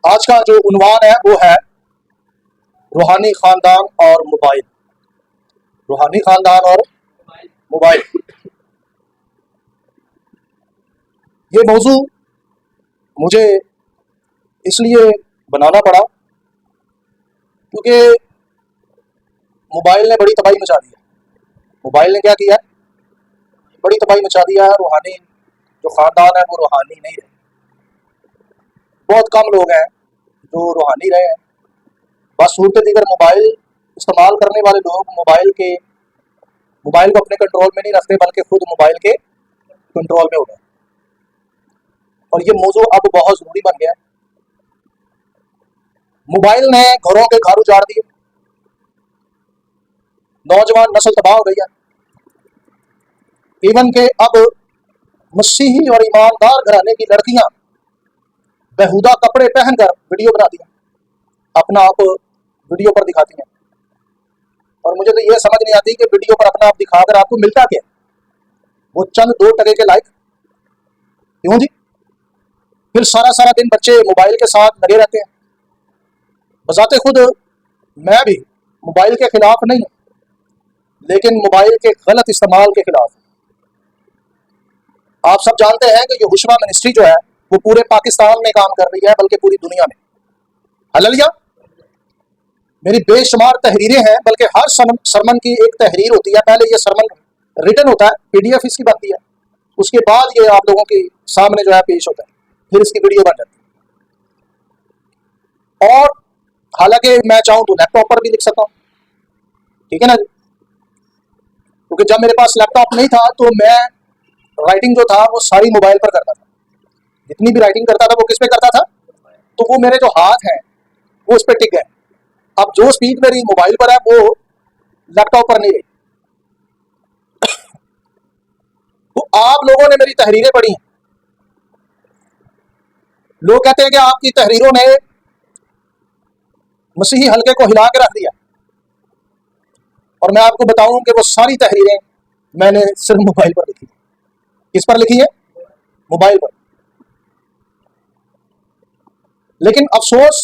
आज का जो उन्वान है वो है रूहानी खानदान और मोबाइल। रूहानी खानदान और मोबाइल, ये मौजू मुझे इसलिए बनाना पड़ा क्योंकि मोबाइल ने बड़ी तबाही मचा दी है। मोबाइल ने क्या किया है? बड़ी तबाही मचा दिया है। रूहानी जो खानदान है वो रूहानी नहीं रहे। बहुत कम लोग हैं जो रूहानी रहे हैं। बस सूरत दीगर मोबाइल इस्तेमाल करने वाले लोग मोबाइल को अपने कंट्रोल में नहीं रखते, बल्कि खुद मोबाइल के कंट्रोल में हो गए। और ये मौजू अब बहुत जरूरी बन गया है। मोबाइल ने घरों के घर उजाड़ दिए, नौजवान नस्ल तबाह हो गई है। इवन के अब मसीही और ईमानदार घराने की लड़कियां बेहुदा कपड़े पहनकर वीडियो बनाती हैं, अपना आप वीडियो पर दिखाती हैं। और मुझे तो ये समझ नहीं आती कि वीडियो पर अपना आप दिखाकर आपको मिलता क्या? वो चंद 2 टके के लाइक, क्यों जी? फिर सारा सारा दिन बच्चे मोबाइल के साथ लगे रहते हैं। बजाते खुद मैं भी मोबाइल के खिलाफ नहीं हूं, लेकिन मोबाइल के गलत इस्तेमाल के खिलाफ। आप सब जानते हैं कि यहोशुआ मिनिस्ट्री जो है वो पूरे पाकिस्तान में काम कर रही है, बल्कि पूरी दुनिया में। हालेलुया। मेरी बेशुमार तहरीरें हैं, बल्कि हर सरमन की एक तहरीर होती है। पहले ये सरमन रिटन होता है, पीडीएफ इसकी बनती है, उसके बाद ये आप लोगों के सामने जो है पेश होता है, फिर इसकी वीडियो बन जाती है। और हालांकि मैं चाहूं तो लैपटॉप पर भी लिख सकता हूं, ठीक है ना जी? क्योंकि जब मेरे पास लैपटॉप नहीं था तो मैं राइटिंग जो था वो सारी मोबाइल पर करता था। जितनी भी राइटिंग करता था वो किस पे करता था? तो वो मेरे जो हाथ हैं वो उस पर टिक गए। अब जो स्पीड मेरी मोबाइल पर है वो लैपटॉप पर नहीं रही। तो आप लोगों ने मेरी तहरीरें पढ़ी हैं। लोग कहते हैं कि आपकी तहरीरों ने मसीही हल्के को हिला के रख दिया। और मैं आपको बताऊं कि वो सारी तहरीरें मैंने सिर्फ मोबाइल पर लिखी। किस पर लिखी है? मोबाइल पर। लेकिन अफसोस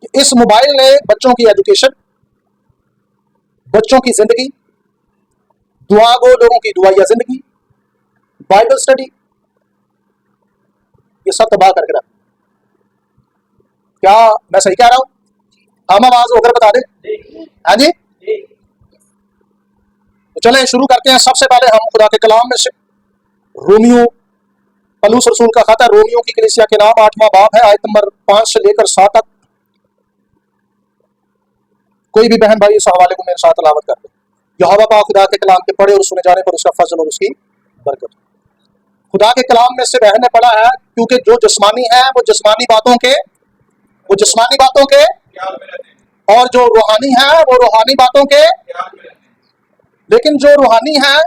कि इस मोबाइल ने बच्चों की एजुकेशन, बच्चों की जिंदगी, दुआ गो लोगों की दुआया जिंदगी, बाइबल स्टडी, ये सब तबाह करके रखा। क्या मैं सही कह रहा हूं? हम आवाज होकर बता दें। हाँ जी, तो चलें शुरू करते हैं। सबसे पहले हम खुदा के कलाम में से रोमियो, पलूस रसूल का खाता रोमियो की कलीसिया के नाम 8वां बाब है, आयत नंबर 5 से लेकर 7 तक। कोई भी बहन भाई इस हवाले को मेरे साथ तलावत कर दे। यहोवा पाक खुदा के कलाम के पढ़े और सुने जाने पर उसका फजल और उसकी बरकत। खुदा के कलाम में से बहन ने पढ़ा है, क्योंकि जो जिस्मानी है वो जिस्मानी बातों के और जो रूहानी है वो रूहानी बातों के। लेकिन जो रूहानी है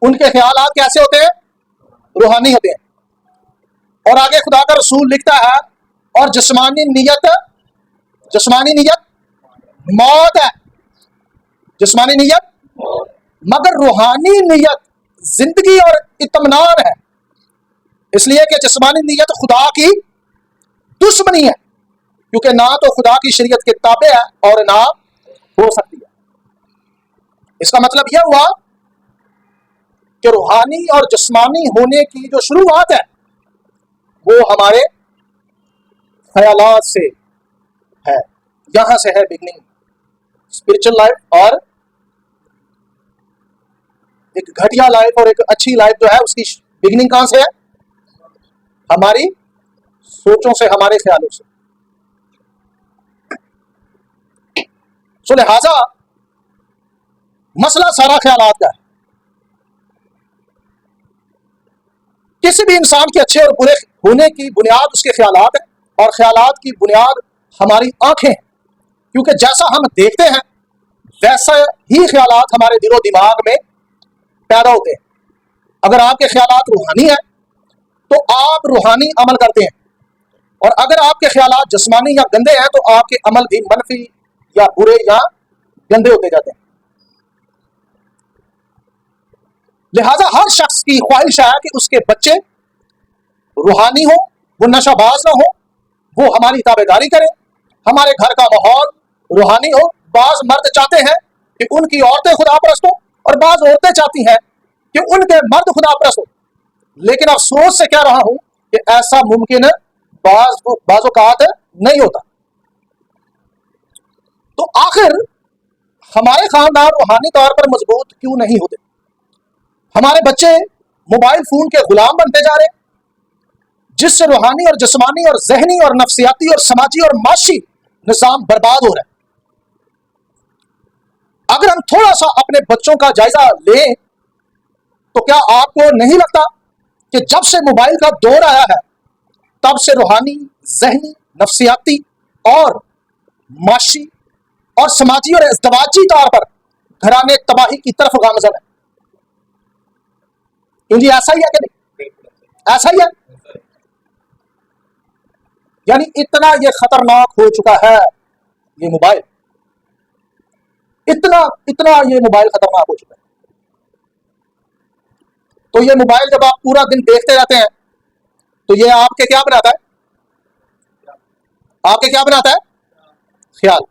उनके ख्यालात कैसे होते हैं? रूहानी होते हैं। और आगे खुदा का रसूल लिखता है, और जिस्मानी नियत मौत है, जिस्मानी नियत, मगर रूहानी नियत जिंदगी और इत्मीनान है। इसलिए कि जिस्मानी नियत खुदा की दुश्मनी है, क्योंकि ना तो खुदा की शरीयत के ताबे है और ना हो सकती है। इसका मतलब यह हुआ कि रूहानी और जिस्मानी होने की जो शुरुआत है वो हमारे ख्यालात से है। यहां से है बिगनिंग। स्पिरिचुअल लाइफ और एक घटिया लाइफ और एक अच्छी लाइफ जो है उसकी बिगनिंग कहां से है? हमारी सोचों से, हमारे ख्यालों से। सो लिहाजा मसला सारा ख्यालात का है। किसी भी इंसान के अच्छे और बुरे होने की बुनियाद उसके ख्यालात है, और ख्यालात की बुनियाद हमारी आंखें हैं। क्योंकि जैसा हम देखते हैं वैसा ही ख्यालात हमारे दिलो दिमाग में पैदा होते हैं। अगर आपके ख्यालात रूहानी हैं तो आप रूहानी अमल करते हैं, और अगर आपके ख्यालात जिस्मानी या गंदे हैं तो आपके अमल भी मनफी या बुरे या गंदे होते जाते हैं। लिहाजा हर शख्स की ख्वाहिश है कि उसके बच्चे रूहानी हो, वो नशाबाज ना हो, वो हमारी ताबेदारी करें, हमारे घर का माहौल रूहानी हो। बाज मर्द चाहते हैं कि उनकी औरतें खुदा परस्त हो, और बाज औरतें चाहती हैं कि उनके मर्द खुदा परस्त हो। लेकिन अफसोस से कह रहा हूं कि ऐसा मुमकिन बाज़-औक़ात नहीं होता। तो आखिर हमारे खानदान रूहानी तौर पर मजबूत क्यों नहीं होते? हमारे बच्चे मोबाइल फोन के गुलाम बनते जा रहे हैं, जिससे रूहानी और जिस्मानी और जहनी और नफ्सियाती और समाजी और माशी निज़ाम बर्बाद हो रहा है। अगर हम थोड़ा सा अपने बच्चों का जायजा लें, तो क्या आपको नहीं लगता कि जब से मोबाइल का दौर आया है, तब से रूहानी, जहनी, नफ्सियाती और माशी और समाजी और इज़्दिवाजी तौर पर घराने तबाही की तरफ गामज़न है? क्योंकि ऐसा ही है कि नहीं? ऐसा ही है। यानी इतना ये खतरनाक हो चुका है ये मोबाइल, इतना इतना ये मोबाइल खतरनाक हो चुका है। तो ये मोबाइल जब आप पूरा दिन देखते रहते हैं, तो ये आपके क्या बनाता है? आपके क्या बनाता है? ख्याल।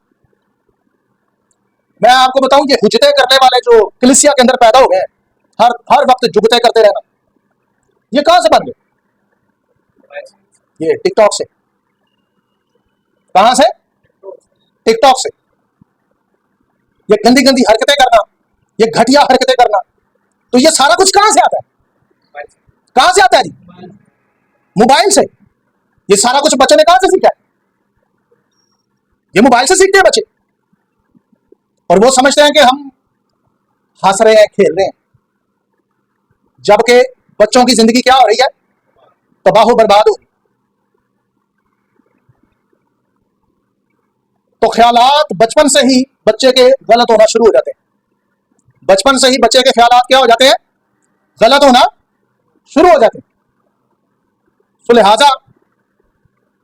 मैं आपको बताऊं, ये हुजते करने वाले जो कलीसिया के अंदर पैदा हो गए हैं, हर वक्त जुगते करते रहना, ये कहां से बन गए? ये टिकटॉक से। कहां से? टिकटॉक से। ये गंदी गंदी हरकतें करना, ये घटिया हरकतें करना, तो ये सारा कुछ कहां से आता है? कहां से आता है जी? मोबाइल से। ये सारा कुछ बच्चों ने कहां से सीखा है? ये मोबाइल से सीखते हैं बच्चे, और वो समझते हैं कि हम हंस रहे हैं, खेल रहे हैं, जबकि बच्चों की जिंदगी क्या हो रही है? तबाह बर्बाद हो रही। तो ख्यालात बचपन से ही बच्चे के गलत होना शुरू हो जाते हैं। बचपन से ही बच्चे के ख्यालात क्या हो जाते हैं? गलत होना शुरू हो जाते हैं। तो लिहाजा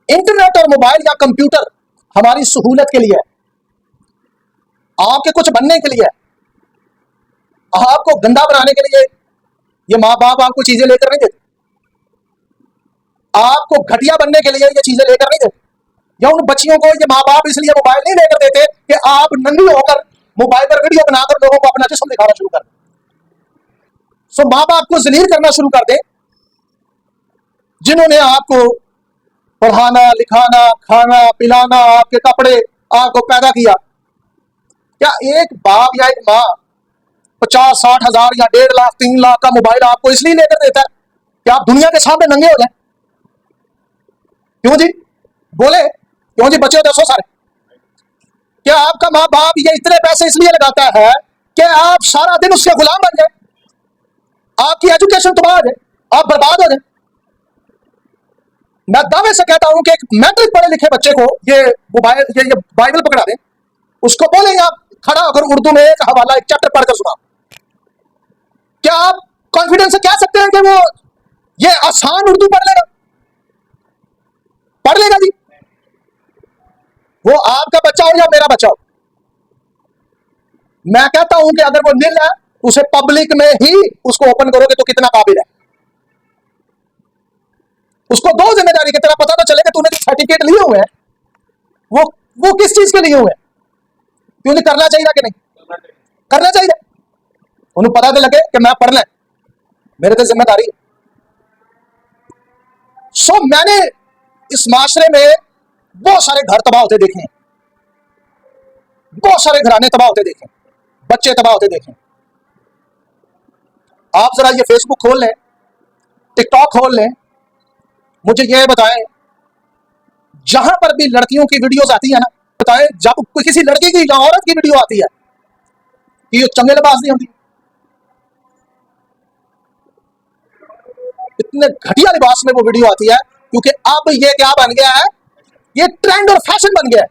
इंटरनेट और मोबाइल या कंप्यूटर हमारी सहूलत के लिए है, आपके कुछ बनने के लिए है, आपको गंदा बनाने के लिए ये माँ बाप आपको चीजें लेकर नहीं देते, आपको घटिया बनने के लिए ये चीजें लेकर नहीं देते। या उन बच्चियों को ये माँ बाप इसलिए मोबाइल नहीं लेकर देते कि आप नंगी होकर मोबाइल पर वीडियो बनाकर लोगों को अपना जिस्म दिखाना शुरू कर दें। सो माँ बाप को जलील करना शुरू कर दें, जिन्होंने आपको पढ़ाना, लिखाना, खाना, पिलाना, आपके कपड़े, आपको पैदा किया। क्या एक बाप या एक माँ 50-60 हजार या 1.5 लाख 3 लाख का मोबाइल आपको इसलिए लेकर देता है कि आप दुनिया के सामने नंगे हो जाए? क्यों जी? बोले क्यों जी? बच्चे होते 100 सारे। क्या आपका माँ बाप ये इतने पैसे इसलिए लगाता है कि आप सारा दिन उसके गुलाम बन जाए, आपकी एजुकेशन तबाह हो जाए, आप बर्बाद हो जाए? मैं दावे से कहता हूं कि एक मैट्रिक पढ़े लिखे बच्चे को ये मोबाइल, ये बाइबल पकड़ा दें, उसको बोले आप खड़ा होकर उर्दू में एक हवाला, एक चैप्टर पढ़कर सुना, क्या आप कॉन्फिडेंस से कह सकते हैं कि वो ये आसान उर्दू पढ़ लेगा? पढ़ लेगा जी? वो आपका बच्चा हो या मेरा बच्चा हो, मैं कहता हूं कि अगर वो नील है, उसे पब्लिक में ही उसको ओपन करोगे तो कितना काबिल है। उसको दो जिम्मेदारी की तरह पता तो चले कि तूने जो सर्टिफिकेट लिए हुए हैं वो किस चीज के लिए हुए हैं। क्योंकि करना चाहिए कि नहीं करना चाहिए, उन्हें पता तो लगे कि मैं पढ़ना है, मेरे तो जिम्मेदारी है। सो मैंने इस माशरे में बहुत सारे घर तबाह होते देखे हैं, बहुत सारे घराने तबाह होते देखे, बच्चे तबाह होते देखे। आप जरा ये फेसबुक खोल लें, टिकटॉक खोल लें, मुझे ये बताएं, जहां पर भी लड़कियों की वीडियोस आती है ना, बताएं जब कोई किसी लड़की की या औरत की वीडियो आती है कि ये चंगे लिबास नहीं होती, इतने घटिया लिबास में वो वीडियो आती है, क्योंकि अब ये क्या बन गया है? ये ट्रेंड और फैशन बन गया है।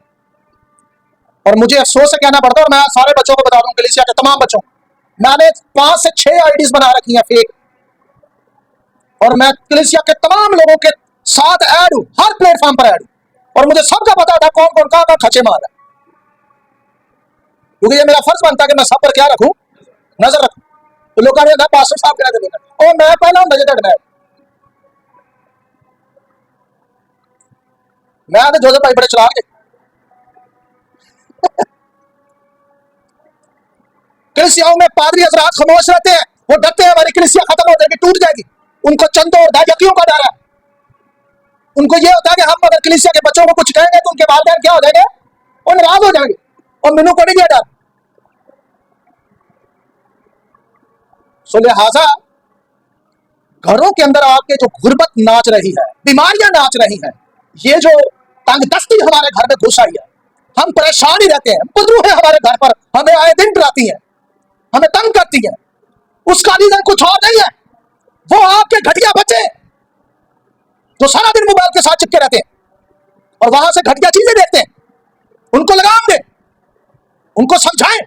और मुझे अफसोस से कहना पड़ता है, और मैं सारे बच्चों को बता दूं, कलीसिया के तमाम बच्चों, मैंने 5 से 6 आईडीज बना रखी हैं फेक, और मैं कलीसिया के तमाम लोगों के साथ ऐड हूं, हर प्लेटफॉर्म पर ऐड हूं, और मुझे सबका पता था कौन कौन कहां खचे मार है, क्योंकि ये मेरा फर्ज बनता है कि मैं सब पर क्या रखूं? नजर रखूं। तो लोग कहते हैं पास्टर साहब कह देते हैं, और मैं पहला हूं नजर रखना है। मैं तो जोधे भाई बड़े चलाक है। कलिसियाओं में पादरी हजरात खामोश रहते हैं, वो डरते हैं हमारी कलिसिया खत्म हो जाएगी, टूट जाएगी। उनको चंदों और दायकियों का डर है। उनको ये होता है कि हम अगर कलिसिया के बच्चों को कुछ कहेंगे तो उनके वालिदैन क्या हो जाएंगे, वो नाराज हो जाएंगे। और मैनू को नहीं दिया डर। सो लिहाजा घरों के अंदर आपके जो गुर्बत नाच रही है, बीमारियां नाच रही हैं, ये जो तंगदस्ती हमारे घर में घुस आई है, हम परेशान ही रहते हैं, बुजुर्ग है हमारे घर पर, हमें आए दिन डराती हैं, हमें तंग करती हैं। उसका रीजन कुछ और नहीं है, वो आपके घटिया बच्चे जो सारा दिन मोबाइल के साथ चिपके रहते हैं और वहां से घटिया चीजें देखते हैं। उनको लगाम दें, उनको समझाएं,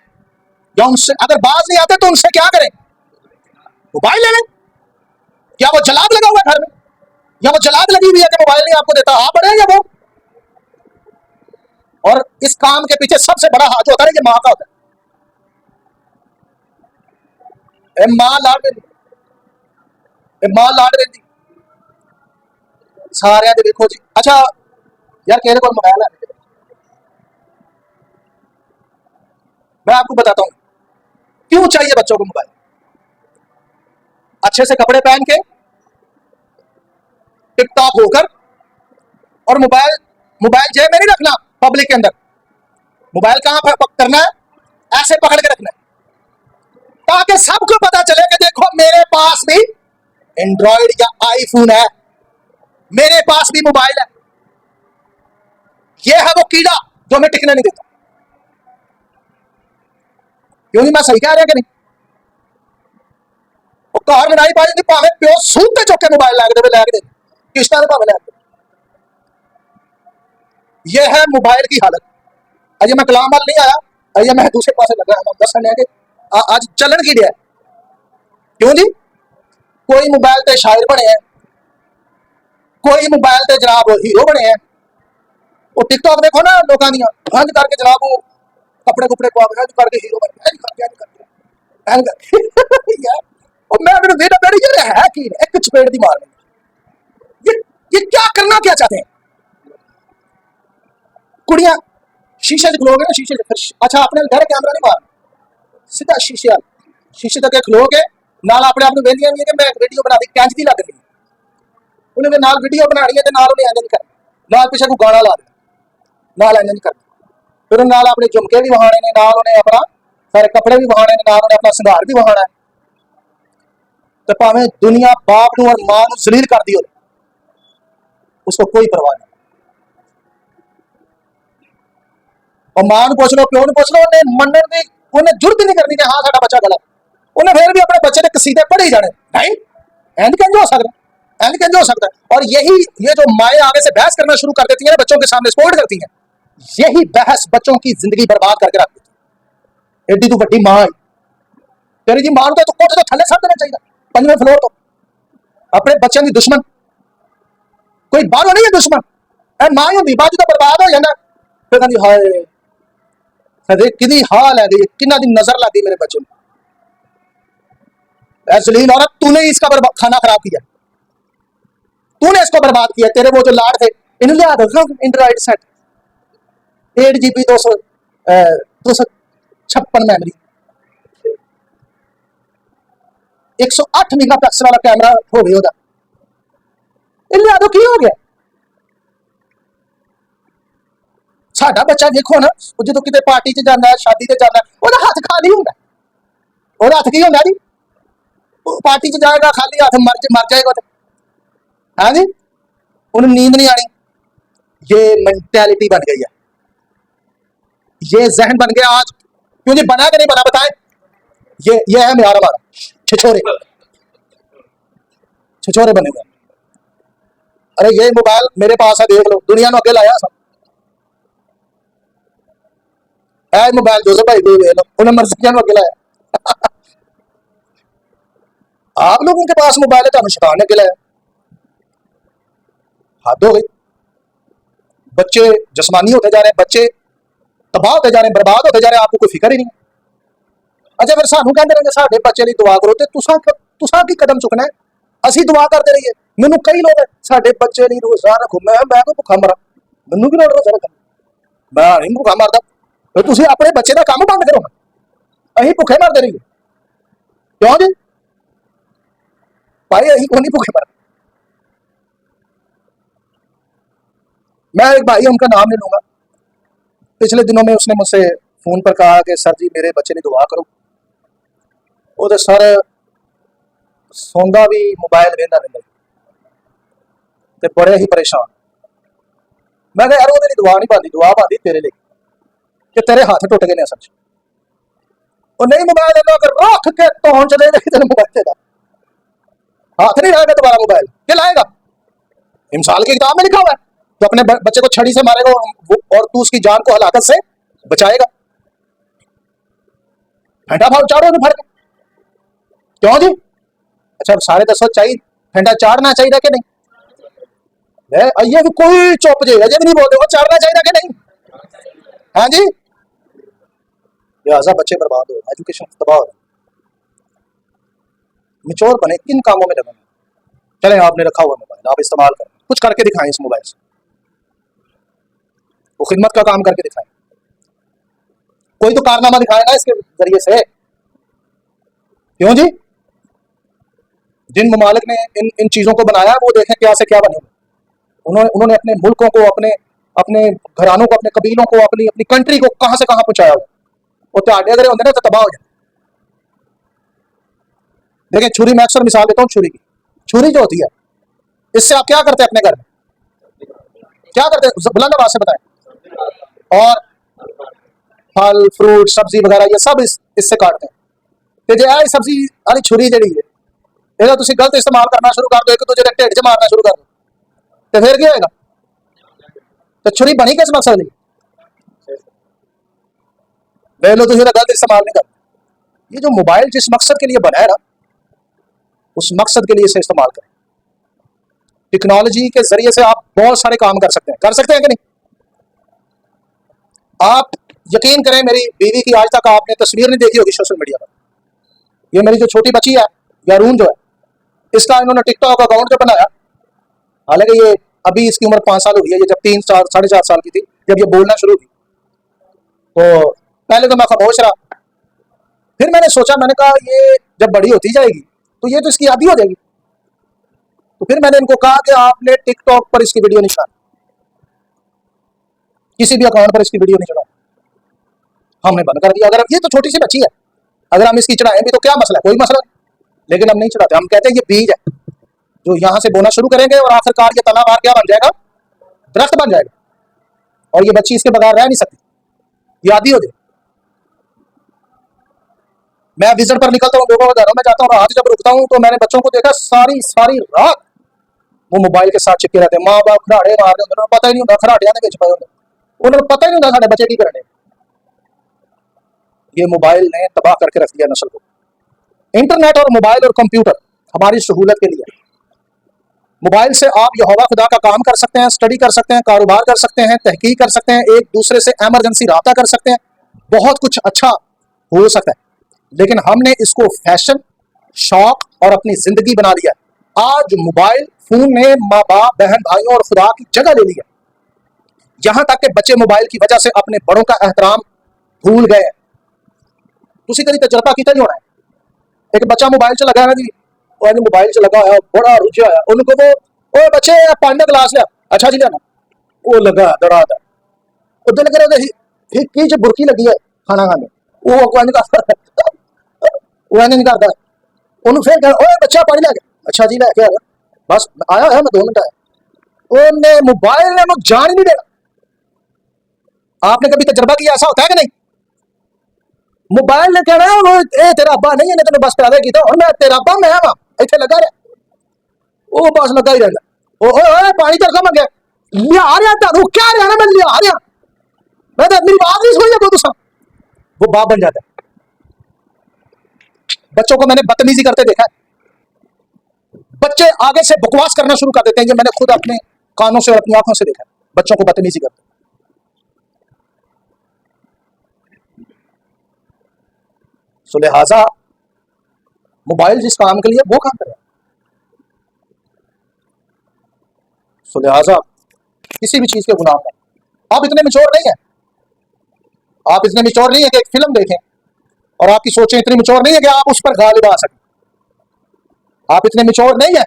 या उनसे अगर बाज नहीं आते तो उनसे क्या करें, मोबाइल ले लें। क्या वो जलाद लगा हुआ है घर में, या वो जलाद लगी हुई है कि मोबाइल नहीं आपको देता, आप बड़े या वो। और इस काम के पीछे सबसे बड़ा हाथ होता है, ये मां का होता है। मां लाड देती, मां लाड देती सारे दे। देखो जी, अच्छा यार केरे को मोबाइल है, मैं आपको बताता हूं क्यों चाहिए बच्चों को मोबाइल। अच्छे से कपड़े पहन के टिकटॉक होकर, और मोबाइल जेब में नहीं रखना, पब्लिक के अंदर। मोबाइल कहां करना है, ऐसे पकड़ के रखना है, ताकि सबको पता चले कि देखो मेरे पास भी एंड्रॉइड या आईफोन है, मेरे पास भी मोबाइल है। यह है वो कीड़ा जो हमें टिकने नहीं देता। क्यों नहीं, मैं सही कह रहा कि नहीं। वो कार लड़ाई पा जाती, भावे प्यो सूते चौके मोबाइल लैके दे किश्ता ने भावे लैके। यह है मोबाइल की हालत। अजय मैं कलाम वाल नहीं आया, अजय मैं दूसरे पासे लगा हम दस कि आज चलन की दिया। क्यों जी, कोई मोबाइल ते शायर बने हैं, कोई मोबाइल ते जनाब हीरो बने हैं। वो टिकटॉक देखो ना लोगों दी हंज करके जनाब वो कपड़े कुपड़े पा के करके हीरो बन मैं है कि एक चपेट दी मार। ये क्या करना क्या चाहते हैं कुड़ियां। शीशे से खलोगे ना, शीशे से अच्छा अपने घर कैमरा नहीं मारना, सीधा शीशे तक खलोगे नाल अपने आप वेंदियां नहीं है कि मैं वीडियो बना दी कैंच दी लग रही उन्हें नाल वीडियो बनानी है, नाल उन्हें एंजन कर, नाल पीछे को गाना ला देना, नाल एंजन कर, फिर नाल अपने झुमके भी वहाने ने, नाल उन्हें अपना सारे कपड़े भी वहाने ने, नाल उन्हें अपना सिंगार भी वहाना है। तो भावें दुनिया बाप नूं और मां नूं जलील कर दी हो, उसको कोई परवाह नहीं। और मां नूं पुछ लो, प्यो नूं पुछ लो, उन्हें मनण दी उन्हें जुर्त नहीं करनी कि हाँ साडा बच्चा गलत। उन्हें फिर भी अपने बच्चे के कसीदे पढ़े ही जाने, नहीं इंज किंज हो सकदा, इंज किंज हो सकदा। और यही ये जो माएँ आगे से बहस करना शुरू कर देती हैं, बच्चों के सामने स्पोर्ट करती हैं, यही बहस बच्चों की जिंदगी बर्बाद करके रख देती है। एडी तू बड़ी मां आई, तेरी जी मां नूं तो कोठे तो थल्ले सट देना चाहिए, 5वें फ्लोर तो। अपने बच्चों की दुश्मन कोई बाहरों नहीं है, दुश्मन ए मां ही होंदी, बाद तो बर्बाद हो जाता। फिर कहती हाय कि हाल है गई, कि नजर लग गई मेरे बच्चे में, जलील औरत तूने इसका खाना खराब किया, तूने इसको बर्बाद किया। तेरे वो जो लाड थे इन्हें लिया दो Android set 8 GB 256 memory, 108 megapixel वाला कैमरा हो गया होगा, लिया दो की हो गया। साडा बच्चा देखो ना, जो किते पार्टी च जाता है, शादी से जाता है, वो हाथ खाली होंगे, वो हाथ की होंगे जी, पार्टी च जाएगा खाली हाथ मर जाएगा। हाँ जी, उन्हें नींद नहीं आनी। ये मेंटेलिटी बन गई है, ये जहन बन गया आज। क्यों जी बना कि नहीं बना बताएं। ये है म्यार हमारा, छिछोरे बने हुए। अरे ये मोबाइल मेरे पास है, देख लो, दुनिया ने अगे लाया सब। मोबाइल जो भाई देख लो, उन्हें मर्जियां अगे लाया। आप लोगों के पास मोबाइल है तो शैतान ने अगे लाया। हद हो गई। बच्चे जिस्मानी होते जा रहे हैं, बच्चे तबाह होते जा रहे हैं, बर्बाद होते जा रहे हैं, आपको कोई फिक्र ही नहीं। अच्छा फिर सानू कहते रहेंगे साडे बच्चे लिए दुआ करो, तो तुसा की कदम चुकना है, असी दुआ करते रहिए। मैनू कई लोग साडे बच्चे लिए रोजा रखो, मैं तो भुखा मरा। ਮੈਨੂੰ ਕੀ ਲੋੜ ਹੈ ਸਾਰਾ ਕੰਮ ਮੈਂ ਨਹੀਂ ਭੁੱਖਾ ਮਰਦਾ ਤੇ ਤੁਸੀਂ ਆਪਣੇ ਬੱਚੇ ਦਾ ਕੰਮ ਬੰਦ ਕਰੋ ਅਸੀਂ ਭੁੱਖੇ ਮਰਦੇ ਰਹੀਏ क्यों जी भाई यही कौन नहीं भूखे मर मैं एक भाई उनका नाम नहीं लूंगा पिछले दिनों में उसने मुझसे फोन पर कहा कि सर जी मेरे बच्चे ने दुआ करो वो तो सर सौंदा भी मोबाइल वेंदा रहिंदा ते बड़े ही परेशान मैं कहा यार वो तेरी दुआ नहीं बनती दुआ बनती तेरे लिए कि तेरे हाथ टुट गए ने असल च और नहीं मोबाइल लेना अगर रख के तौन चले गए तेरे मोबाइल देगा हाथ नहीं रहेगा दोबारा मोबाइल ये लाएगा इमसाल की किताब में लिखा हुआ है तो अपने बच्चे को छड़ी से मारेगा और तू उसकी जान को हलाकत से बचाएगा फेंटा भाव चाड़ो फड़ के क्यों जी अच्छा सारे दसो चाहिए फेंटा चाड़ना चाहिए कि नहीं ये भी कोई चुप जाएगा जब नहीं बोलते वो चाड़ना चाहिए कि नहीं हाँ जी लिहाजा बच्चे बर्बाद हो एजुकेशन तबाह हो मिचोर बने किन कामों में लगेंगे चले आपने रखा हुआ मोबाइल आप इस्तेमाल करें कुछ करके दिखाएं इस मोबाइल से वो खिदमत का काम करके दिखाएं कोई तो कारनामा दिखाएगा इसके जरिए से क्यों जी जिन ममालिक ने इन चीजों को बनाया वो देखें क्या से क्या बने उन्होंने अपने मुल्कों को अपने अपने घरानों को अपने कबीलों को अपनी अपनी कंट्री को कहां से कहां पहुंचाया हुआ वो त्याडे अगर होंगे ना तो तबाह हो जाए देखिए छुरी मैं अक्सर मिसाल देता हूँ छुरी जो होती है इससे आप क्या करते हैं अपने घर में क्या करते हैं बुलंद आवाज से बताएं और फल फ्रूट सब्जी वगैरह ये सब इससे काटते हैं तो जो है सब्जी वाली छुरी जी है ਇਹਦਾ ਤੁਸੀਂ ਗਲਤ ਇਸਤੇਮਾਲ ਕਰਨਾ ਸ਼ੁਰੂ ਕਰ ਦਿਓ ਇੱਕ ਦੂਜੇ ਦੇ ਢਿੱਡ 'ਚ ਮਾਰਨਾ ਸ਼ੁਰੂ ਕਰ ਦਿਓ ਤੇ ਫਿਰ ਕੀ ਹੋਏਗਾ ਤੇ ਛੁਰੀ ਬਣੀ ਕਿਸ ਮਕਸਦ ਲਈ देख लो तुझे गलत इस्तेमाल नहीं करना ये जो मोबाइल जिस मकसद के लिए बना है ना उस मकसद के लिए इसे इस्तेमाल करें टेक्नोलॉजी के जरिए से आप बहुत सारे काम कर सकते हैं कि नहीं आप यकीन करें मेरी बीवी की आज तक आपने तस्वीर नहीं देखी होगी सोशल मीडिया पर ये मेरी जो छोटी बच्ची है यारून जो है इसका इन्होंने टिकटॉक अकाउंट जो बनाया हालांकि ये अभी इसकी उम्र 5 साल हुई है ये जब 3 साढ़े 4 साल की थी जब ये बोलना शुरू की तो पहले तो मैं खामोश रहा फिर मैंने सोचा मैंने कहा ये जब बड़ी होती जाएगी तो ये तो इसकी आदी हो जाएगी तो फिर मैंने इनको कहा कि आपने टिकटॉक पर इसकी वीडियो नहीं चलानी किसी भी अकाउंट पर इसकी वीडियो नहीं चलानी हमने बंद कर दिया अगर ये तो छोटी सी बच्ची है अगर हम इसकी चढ़ाएं भी तो क्या मसला है कोई मसला नहीं लेकिन हम नहीं चढ़ाते हम कहते हैं ये बीज है जो यहां से बोना शुरू करेंगे और आखिरकार ये तना मार क्या बन जाएगा दरख्त बन जाएगा और ये बच्ची इसके बगैर रह नहीं सकती ये आदी हो जाए मैं विजिट पर निकलता हूँ लोगों के घरों में जाता हूँ रात जब रुकता हूँ तो मैंने बच्चों को देखा सारी रात वो मोबाइल के साथ चिपके रहते हैं माँ बाप खराड़े मार रहे होंगे पता ही नहीं होता खराटिया ने पए होंगे उन्होंने पता ही नहीं होता साढ़े बच्चे की करने ये मोबाइल ने तबाह करके रख दिया नस्ल को इंटरनेट और मोबाइल और कंप्यूटर हमारी सहूलत के लिए मोबाइल से आप यहोवा खुदा का काम कर सकते हैं स्टडी कर सकते हैं कारोबार कर सकते हैं तहकीक कर सकते हैं एक दूसरे से एमरजेंसी राब्ता कर सकते हैं बहुत कुछ अच्छा हो सकता है लेकिन हमने इसको फैशन शौक और अपनी जिंदगी बना लिया आज मोबाइल फोन ने माँ बाप बहन भाइयों और खुदा की जगह ले ली है यहां तक कि बच्चे मोबाइल की वजह से अपने बड़ों का एहतराम भूल गए हैं तुसी कभी तजर्बा किया नहीं होना है एक बच्चा मोबाइल से लगा है जी और मोबाइल से लगा है बड़ा रुझा है उनको वो ओ बच्चे पानी का गिलास लिया अच्छा जी लेना वो लगा दड़ा था वो दिल करे की जो बुरकी लगी है खाना खाने वो नहीं करता उन्होंने फिर कहा ओए बच्चा पानी लेके अच्छा जी लेके आया बस आया है मैं 2 मिनट आया उन्हें मोबाइल ने मुझे जान ही नहीं देना आपने कभी तजर्बा किया ऐसा होता है कि नहीं मोबाइल ने कहना ए तेरा अब्बा नहीं है तेने बस पैदा किया और मैं तेरा अब्बा मैं वा इतने लगा रहा वो बस लगा ही रहना ओ पानी तो कम गया लिया आ रहा था क्या रहा मैं लिया आ रहा मैं तो मेरी बात नहीं सुनी कोई दूसरा वो बाप बन जाता है बच्चों को मैंने बदतमीजी करते देखा है बच्चे आगे से बकवास करना शुरू कर देते हैं ये मैंने खुद अपने कानों से और अपनी आंखों से देखा बच्चों को बदतमीजी करते सो लिहाजा मोबाइल जिस काम के लिए वो काम करे सो लिहाजा किसी भी चीज के गुलाम हैं। आप इतने मिच्योर नहीं है, आप इतने मिच्योर नहीं है कि एक फिल्म देखें, और आपकी सोचें इतनी मिच्योर नहीं है कि आप उस पर गालिब आ सकें। आप इतने मिच्योर नहीं है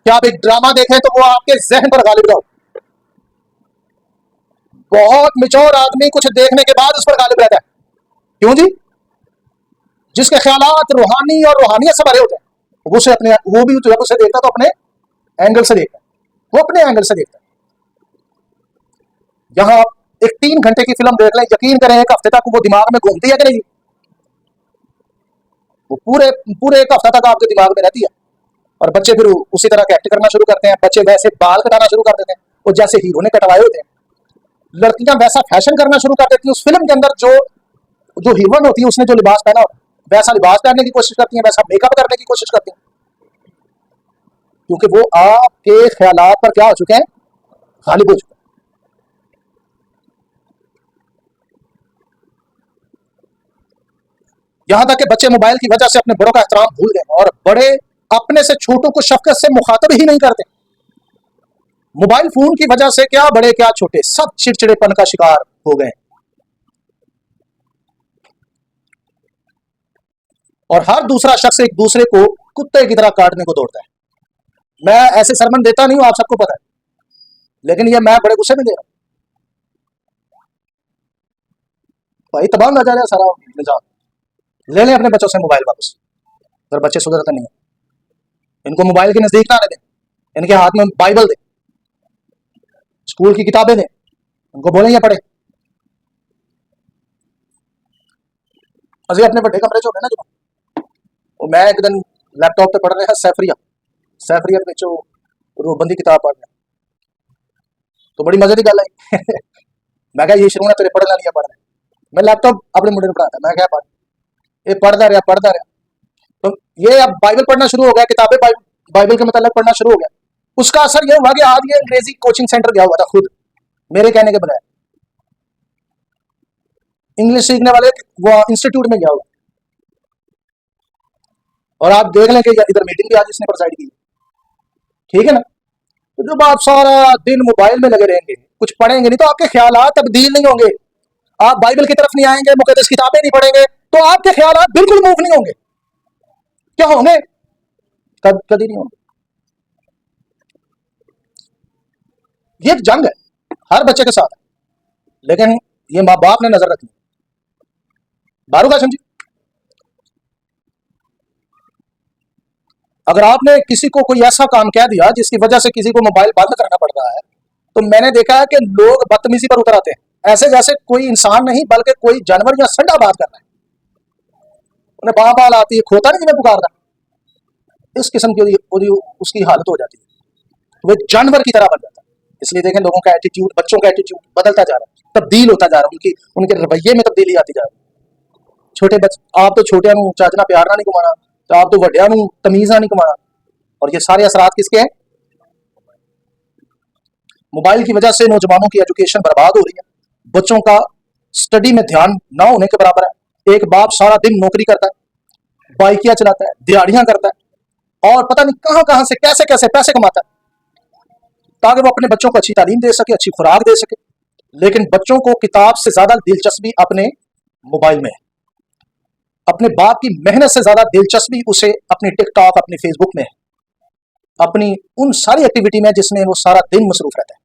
कि आप एक ड्रामा देखें तो वो आपके जहन पर गालिब रहो। बहुत मिच्योर आदमी कुछ देखने के बाद उस पर गालिब रहता है। क्यों जी? जिसके ख्यालात रूहानी और रूहानियत से भरे होते हैं, वो भी जब उसे देखता है तो अपने एंगल से देखता है, वो अपने एंगल से देखता है। यहां आप एक 3 घंटे की फिल्म देख लें, यकीन करें एक हफ्ते तक वो दिमाग में घूमती है कि नहीं? वो पूरे पूरे एक हफ्ता तक आपके दिमाग में रहती है। और बच्चे फिर उसी तरह का एक्ट करना शुरू करते हैं, बच्चे वैसे बाल कटाना शुरू कर देते हैं वो जैसे हीरो ने कटवाए होते हैं, लड़कियां वैसा फैशन करना शुरू कर देती हैं। उस फिल्म के अंदर जो जो हीरोइन होती है उसने जो लिबास पहना होता है वैसा लिबास पहनने की कोशिश करती हैं, वैसा मेकअप करने की कोशिश करती हैं, क्योंकि वो आपके ख्यालात पर क्या हो चुके हैं? गालिब हो चुके हैं। यहां तक कि बच्चे मोबाइल की वजह से अपने बड़ों का एहतराम भूल गए और बड़े अपने से छोटों को शफकत से मुखातब ही नहीं करते। मोबाइल फोन की वजह से क्या बड़े क्या छोटे सब चिड़चिड़ेपन का शिकार हो गए, और हर दूसरा शख्स एक दूसरे को कुत्ते की तरह काटने को दौड़ता है। मैं ऐसे सरमन देता नहीं हूं, आप सबको पता है, लेकिन ये मैं बड़े गुस्से में दे रहा हूं। भाई तबाह ना जा रहा है सारा निजाम। ले लें अपने बच्चों से मोबाइल वापस, अगर बच्चे सुधरते नहीं है। इनको मोबाइल के नजदीक ना आने दें, इनके हाथ में बाइबल दें, स्कूल की किताबें दें, उनको बोलें ये पढ़े। अजी अपने बड़े कमरे जो है ना, जो वो मैं एक दिन लैपटॉप पे पढ़ रहा है सैफरिया के जो रूबंदी किताब पढ़ रहा, तो बड़ी मजे की गल आई। मैं क्या ये शुरू ने तेरे पढ़ने लिया पढ़ रहा, मैं लैपटॉप अपने मुंडे को पढ़ाता, मैं क्या पढ़, ये पढ़ता रहा, तो ये अब बाइबल पढ़ना शुरू हो गया, किताबें बाइबल के मतलब पढ़ना शुरू हो गया। उसका असर यह हुआ कि आज ये अंग्रेजी कोचिंग सेंटर गया हुआ था, खुद मेरे कहने के बगैर इंग्लिश सीखने वाले वो इंस्टीट्यूट में गया हुआ, और आप देख लें कि इधर मीटिंग भी आज इसने प्रोसाइड की, ठीक है ना। तो जब आप सारा दिन मोबाइल में लगे रहेंगे, कुछ पढ़ेंगे नहीं, तो आपके ख्यालात तब्दील नहीं होंगे। आप बाइबल की तरफ नहीं आएंगे, मुकद्दस किताबें नहीं पढ़ेंगे, तो आपके ख्यालात बिल्कुल मूव नहीं होंगे। क्या होंगे? कभी नहीं होंगे। ये जंग है, हर बच्चे के साथ है, लेकिन ये माँ बाप ने नजर रखनी। बारू का समझी, अगर आपने किसी को कोई ऐसा काम कह दिया जिसकी वजह से किसी को मोबाइल बंद करना पड़ रहा है, तो मैंने देखा है कि लोग बदतमीजी पर उतर आते हैं, ऐसे जैसे कोई इंसान नहीं बल्कि कोई जानवर या संडा बात कर रहा है। उन्हें बाल आती है, खोता नहीं जिन्हें पुकार रहा, इस किस्म की उसकी हालत हो जाती है, वो जानवर की तरह बन जाता है। इसलिए देखें लोगों का एटीट्यूड, बच्चों का एटीट्यूड बदलता जा रहा है, तब्दील होता जा रहा है, उनके रवैये में तब्दीली आती जा रही है। छोटे बच्चे, आप तो छोटिया चाचना प्यार ना नहीं घुमाना, तो आप तो वड्डिया तमीज ना नहीं घुमाना, और ये सारे असरात किसके हैं? मोबाइल की वजह से नौजवानों की एजुकेशन बर्बाद हो रही है, बच्चों का स्टडी में ध्यान ना होने के बराबर है। एक बाप सारा दिन नौकरी करता है, बाइकियां चलाता है, दिहाड़ियां करता है, और पता नहीं कहां कहां से कैसे कैसे पैसे कमाता है, ताकि वो अपने बच्चों को अच्छी तालीम दे सके, अच्छी खुराक दे सके। लेकिन बच्चों को किताब से ज्यादा दिलचस्पी अपने मोबाइल में है, अपने बाप की मेहनत से ज्यादा दिलचस्पी उसे अपनी टिकटॉक, अपनी फेसबुक में है, अपनी उन सारी एक्टिविटी में जिसमें वो सारा दिन मसरूफ रहता है।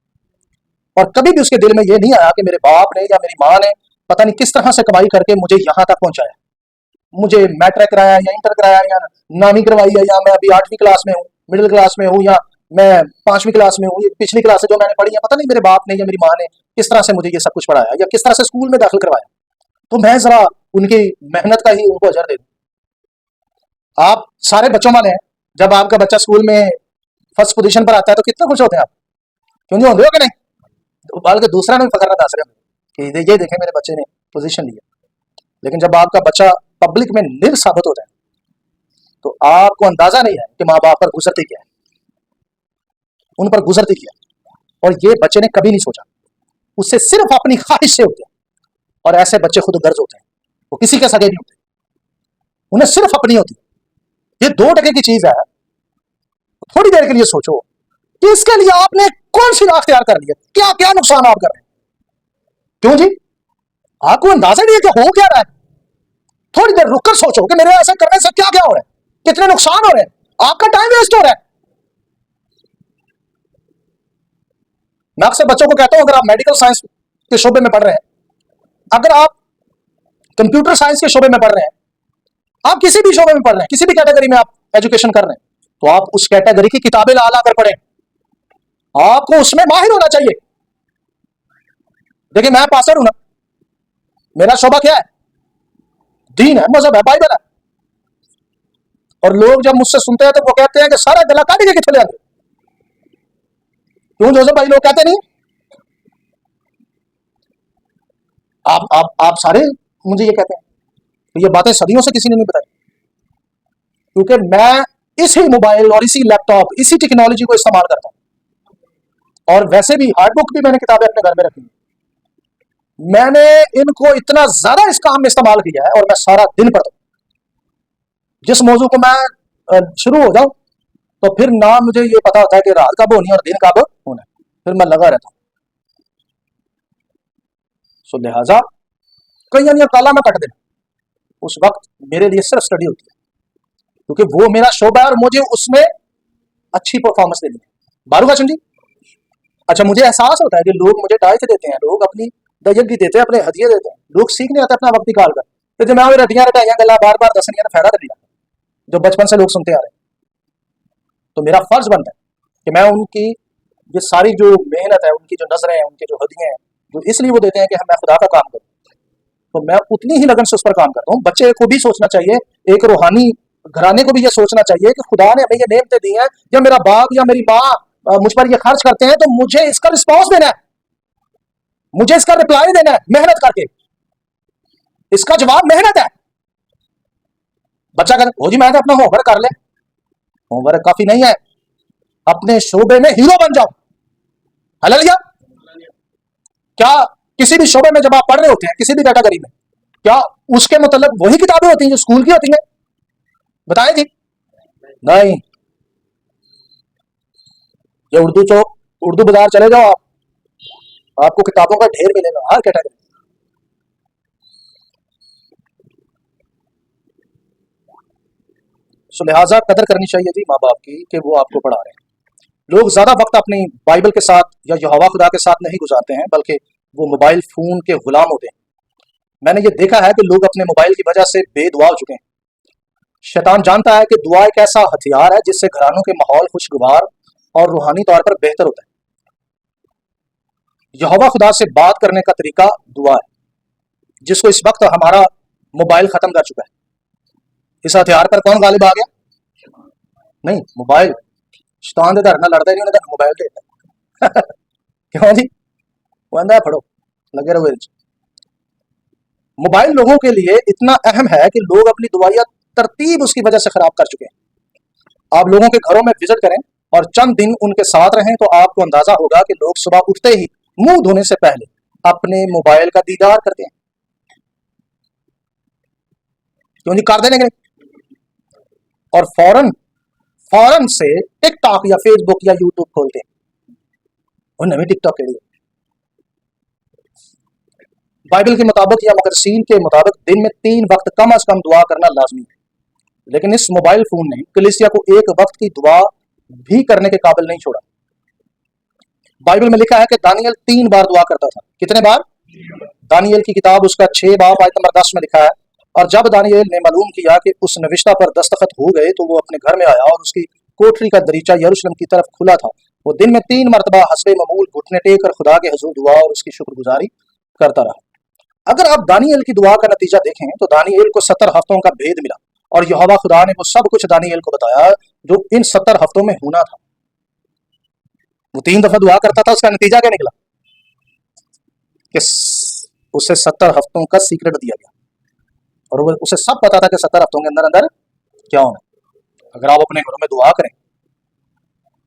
और कभी भी उसके दिल में ये नहीं आया कि मेरे बाप ने या मेरी माँ ने पता नहीं किस तरह से कमाई करके मुझे यहां तक पहुंचाया, मुझे मैट्रिक कराया या इंटर कराया या नामी करवाई है, या मैं अभी 8वीं क्लास में हूँ, मिडिल क्लास में हूँ, या मैं 5वीं क्लास में हूँ। पिछली क्लास जो मैंने पढ़ी है, पता नहीं मेरे बाप ने या मेरी माँ ने किस तरह से मुझे ये सब कुछ पढ़ाया या किस तरह से स्कूल में दाखिल करवाया, तो मैं जरा उनकी मेहनत का ही उनको अजर दे दूं। आप सारे बच्चों वाले हैं, जब आपका बच्चा स्कूल में फर्स्ट पोजीशन पर आता है तो कितना खुश होते हैं आप? क्यों नहीं होते हो कि नहीं? तो बाल के दूसरा ने फकर दास रहे कि ये देखें मेरे बच्चे ने पोजीशन लिया। लेकिन जब आपका बच्चा पब्लिक में निर् साबित होता है, तो आपको अंदाजा नहीं है कि माँ बाप पर गुजरती क्या है, उन पर गुजरती क्या है। और ये बच्चे ने कभी नहीं सोचा, उससे सिर्फ अपनी ख्वाहिश से होते हैं। और ऐसे बच्चे खुद गर्ज होते हैं, वो किसी के सगे नहीं होते, उन्हें सिर्फ अपनी होती है। ये 2 टके की चीज है, थोड़ी देर के लिए सोचो कि इसके लिए आपने कौन सी राह अख्तियार कर ली है? क्या क्या नुकसान आप कर रहे हैं? क्यों जी? आपको अंदाजा नहीं है कि हो क्या रहा है? थोड़ी देर रुककर सोचो कि मेरे ऐसा करने से क्या क्या हो रहा है, कितने नुकसान हो रहे हैं, आपका टाइम वेस्ट हो रहा है। मैं अक्सर बच्चों को कहता हूं, अगर आप मेडिकल साइंस के शोबे में पढ़ रहे हैं, अगर आप कंप्यूटर साइंस के शोबे में पढ़ रहे हैं, आप किसी भी शोबे में पढ़ रहे हैं, किसी भी कैटेगरी में आप एजुकेशन कर रहे हैं, तो आप उस कैटेगरी की किताबें ला ला कर पढ़ें। आपको उसमें माहिर होना चाहिए। देखिए, मैं पासर हूं ना, मेरा शोबा क्या है? दीन है, मजहब है, बाइबल है। और लोग जब मुझसे सुनते हैं तो वो कहते हैं कि सारा गला काट के कितने आगे। क्यों जोसेफ भाई, लोग कहते नहीं? आप सारे मुझे ये कहते हैं, तो ये बातें सदियों से किसी ने नहीं बताई, क्योंकि मैं इसी मोबाइल और इसी लैपटॉप, इसी टेक्नोलॉजी को इस्तेमाल करता हूं। और वैसे भी हार्ड बुक भी मैंने किताबें अपने घर में रखी हैं। मैंने इनको इतना ज्यादा इस काम में इस्तेमाल किया है, और मैं सारा दिन पढ़ता हूं। जिस मौजू को मैं शुरू हो जाऊं तो फिर ना मुझे ये पता होता है कि रात कब होनी है और दिन कब होना है, फिर मैं लगा रहता हूं। सो लिहाजा कई अन्य काला में कट देना, उस वक्त मेरे लिए सिर्फ स्टडी होती है, क्योंकि वो मेरा शोबा है और मुझे उसमें अच्छी परफॉर्मेंस देनी है। बारू का जी। अच्छा, मुझे एहसास होता है कि लोग मुझे डाइट देते हैं, लोग अपनी दयगी देते हैं, अपने हदिये देते हैं, लोग सीखने आते हैं अपना वक्त निकाल कर। तो जब मैं रटियां रटाइयां गला बार बार दसनिया का फायदा नहीं, जो बचपन से लोग सुनते आ रहे हैं, तो मेरा फर्ज बनता है कि मैं उनकी ये सारी जो मेहनत है, उनकी जो नजरें हैं, उनके जो हदिये हैं, जो इसलिए वो देते हैं कि मैं खुदा का काम करूं, तो मैं उतनी ही लगन से उस पर काम करता हूं। बच्चे को भी सोचना चाहिए, एक रूहानी घराने को भी ये सोचना चाहिए कि खुदा ने हमें ये नेमतें दी हैं, या मेरा बाप या मेरी माँ मुझ पर ये खर्च करते हैं, तो मुझे इसका रिस्पॉन्स देना है, मुझे इसका रिप्लाई देना है मेहनत करके। इसका जवाब मेहनत है। बच्चा कहता हो जी मैं तो अपना होमवर्क कर ले, होमवर्क काफी नहीं है, अपने शोबे में हीरो बन जाओ। हालेलुया। क्या किसी भी शोबे में जब आप पढ़ रहे होते हैं, किसी भी कैटेगरी में, क्या उसके मतलब वही किताबें होती हैं जो स्कूल की होती हैं? बताएं जी। नहीं, ये उर्दू चौक, उर्दू बाजार चले जाओ आप, आपको किताबों का ढेर मिलेगा हर कैटेगरी। सो लिहाजा कदर करनी चाहिए जी माँ बाप की कि वो आपको पढ़ा रहे हैं। लोग ज्यादा वक्त अपनी बाइबल के साथ या यहोवा खुदा के साथ नहीं गुजारते हैं, बल्कि वो मोबाइल फोन के गुलाम होते हैं। मैंने ये देखा है कि लोग अपने मोबाइल की वजह से बेदुआ हो चुके हैं। शैतान जानता है कि दुआ एक ऐसा हथियार है जिससे घरानों के माहौल खुशगवार और रूहानी तौर पर बेहतर होता है। यहोवा खुदा से बात करने का तरीका दुआ है, जिसको इस वक्त हमारा मोबाइल खत्म कर चुका है। इस हथियार पर कौन गालिब आ गया? नहीं, मोबाइल। शैतान दे घर ना लड़ता नहीं, उन्हें मोबाइल देता। क्यों जी? वो अंदर फड़ो, लगे रहो। मोबाइल लोगों के लिए इतना अहम है कि लोग अपनी दुआया तरतीब उसकी वजह से खराब कर चुके हैं। आप लोगों के घरों में विजिट करें और चंद दिन उनके साथ रहें तो आपको अंदाजा होगा कि लोग सुबह उठते ही मुंह धोने से पहले अपने मोबाइल का दीदार करते हैं। क्यों नहीं कर देने? और फौरन फौरन से टिकटॉक या फेसबुक या यूट्यूब खोलते हैं। और नवी टिकटॉक के लिए बाइबल के मुताबिक या मुकद्दसीन के मुताबिक दिन में 3 वक्त कम अज कम दुआ करना लाजमी है, लेकिन इस मोबाइल फोन ने कलीसिया को एक वक्त की दुआ भी करने के काबिल नहीं छोड़ा। बाइबल में लिखा है कि दानियल 3 बार दुआ करता था। कितने बार? दानियल की किताब उसका 6 बाब आयत नंबर 10 में लिखा है, और जब दानियल ने मालूम किया कि उस नविश्ता पर दस्तखत हो गए तो वो अपने घर में आया और उसकी कोठरी का दरीचा यरूशलेम की तरफ खुला था। वो दिन में 3 मरतबा हस्बे ममूल घुटने टेक कर खुदा के हुजूर दुआ और उसकी शुक्रगुजारी करता रहा। अगर आप दानियल की दुआ का नतीजा देखें तो दानियल को 70 हफ्तों का भेद मिला, और यहोवा खुदा ने वो सब कुछ दानियल को बताया जो इन 70 हफ्तों में होना था। वो 3 दफा दुआ करता था, उसका नतीजा क्या निकला? कि उसे 70 हफ्तों का सीक्रेट दिया गया, और वो उसे सब पता था कि 70 हफ्तों के अंदर अंदर क्या होना। अगर आप अपने घरों में दुआ करें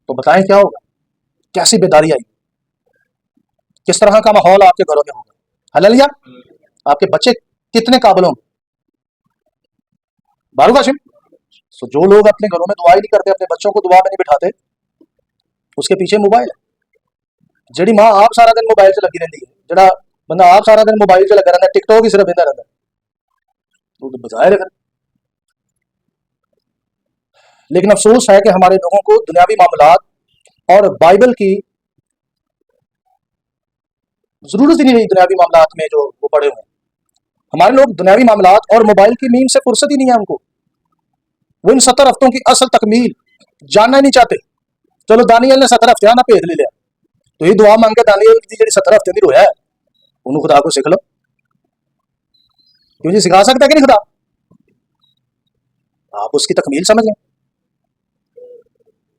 तो बताएं क्या होगा, कैसी बेदारी आई, किस तरह का माहौल आपके घरों में होगा। हालेलुया। आपके बच्चे कितने काबिल होंगे। बारू काशिम। तो जो लोग अपने घरों में दुआ ही नहीं करते, अपने बच्चों को दुआ में नहीं बिठाते, उसके पीछे मोबाइल है। ਜਿਹੜੀ ਮਾਂ ਆਪ ਸਾਰਾ ਦਿਨ ਮੋਬਾਈਲ 'ਚ ਲੱਗੀ ਰਹਿੰਦੀ ਹੈ, ਜਿਹੜਾ ਬੰਦਾ ਆਪ ਸਾਰਾ दिन मोबाइल 'ਚ ਲੱਗਾ ਰਹਿੰਦਾ, टिकटॉक ही सिर्फ वेंदा रहता है, वो तो बजाय रखा। लेकिन अफसोस है कि हमारे लोगों को दुनियावी मामलात और बाइबल की जरूरत ही नहीं रही। दुनियावी मामलात में जो वो पड़े हुए हैं, हमारे लोग दुनियावी मामलात और मोबाइल की मीम से फुर्सत ही नहीं है उनको। वो इन 70 हफ्तों की असल तकमील जानना ही नहीं चाहते। चलो दानियल ने 70 हफ्ते ना भेज ले लिया, तो ये दुआ मांग के दानियल की जी 70 हफ्ते की रोया है, उन्होंने खुदा को सीख लो। क्यों जी, सिखा सकता है कि नहीं खुदा? आप उसकी तकमील समझ लें।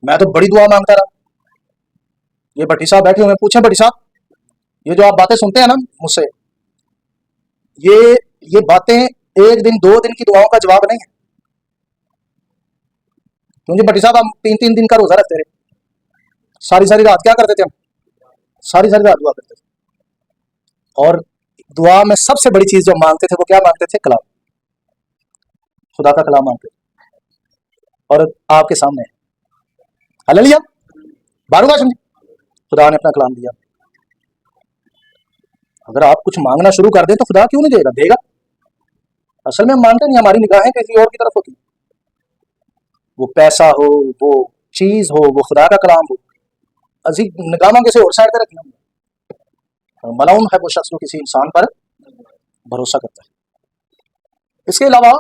मैं तो बड़ी दुआ मांगता रहा। ये भट्टी साहब बैठे हुए हैं, पूछे भट्टी साहब, ये जो आप बातें सुनते हैं ना मुझसे, ये बातें 1 दिन 2 दिन की दुआओं का जवाब नहीं है। क्योंकि भट्टी साहब हम 3-3 दिन का रोजा रखते रहे, सारी सारी रात क्या करते थे हम? सारी सारी रात दुआ करते थे। और दुआ में सबसे बड़ी चीज जो मांगते थे वो क्या मांगते थे? कलाम, खुदा का कलाम मांगते थे। और आपके सामने हालेलुया, बारूगा समझे, खुदा ने अपना कलाम दिया। अगर आप कुछ मांगना शुरू कर दें तो खुदा क्यों नहीं देगा? देगा। असल में हम मानते नहीं, हमारी निगाहें किसी और की तरफ होती, वो पैसा हो, वो चीज हो, वो खुदा का कलाम हो, अजी निगाहें किसी और साइड पर रखी होंगी। मलाउन है वो शख्स जो किसी इंसान पर भरोसा करता है। इसके अलावा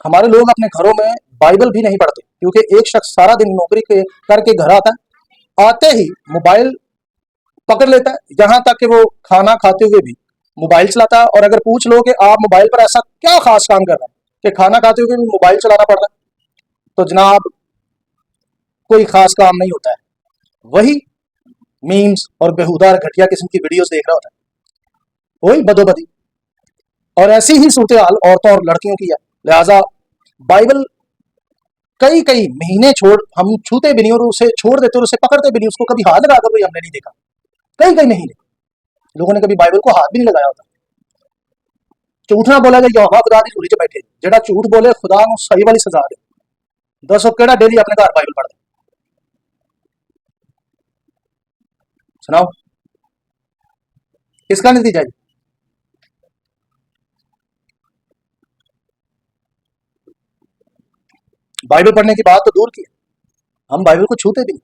हमारे लोग अपने घरों में बाइबल भी नहीं पढ़ते, क्योंकि एक शख्स सारा दिन नौकरी करके घर आता है, आते ही मोबाइल पकड़ लेता है, यहाँ तक कि वो खाना खाते हुए भी मोबाइल चलाता है। और अगर पूछ लो कि आप मोबाइल पर ऐसा क्या खास काम कर रहे हैं कि खाना खाते हुए भी मोबाइल चलाना पड़ रहा है, तो जनाब कोई खास काम नहीं होता है, वही मीम्स और बेहुदा और घटिया किस्म की वीडियोस देख रहा होता है, वही बदोबदी। और ऐसी ही सूरत हाल औरतों और लड़कियों की है। लिहाजा बाइबल कई कई महीने छोड़ हम छूते भी नहीं और उसे छोड़ देते और उसे पकड़ते भी नहीं, उसको कभी हाथ लगाकर कोई हमने नहीं देखा। कई कई महीने लोगों ने कभी बाइबल को हाथ भी नहीं लगाया होता। झूठ ना बोला जाए, यहोवा खुदा दी सूली च बैठे, जेड़ा झूठ बोले खुदा नूं सही वाली सजा दे। दसो केड़ा डेली अपने घर बाइबल पढ़दा? सुनाओ, इसका नतीजा जी बाइबल पढ़ने की बात तो दूर की है, हम बाइबल को छूते भी नहीं।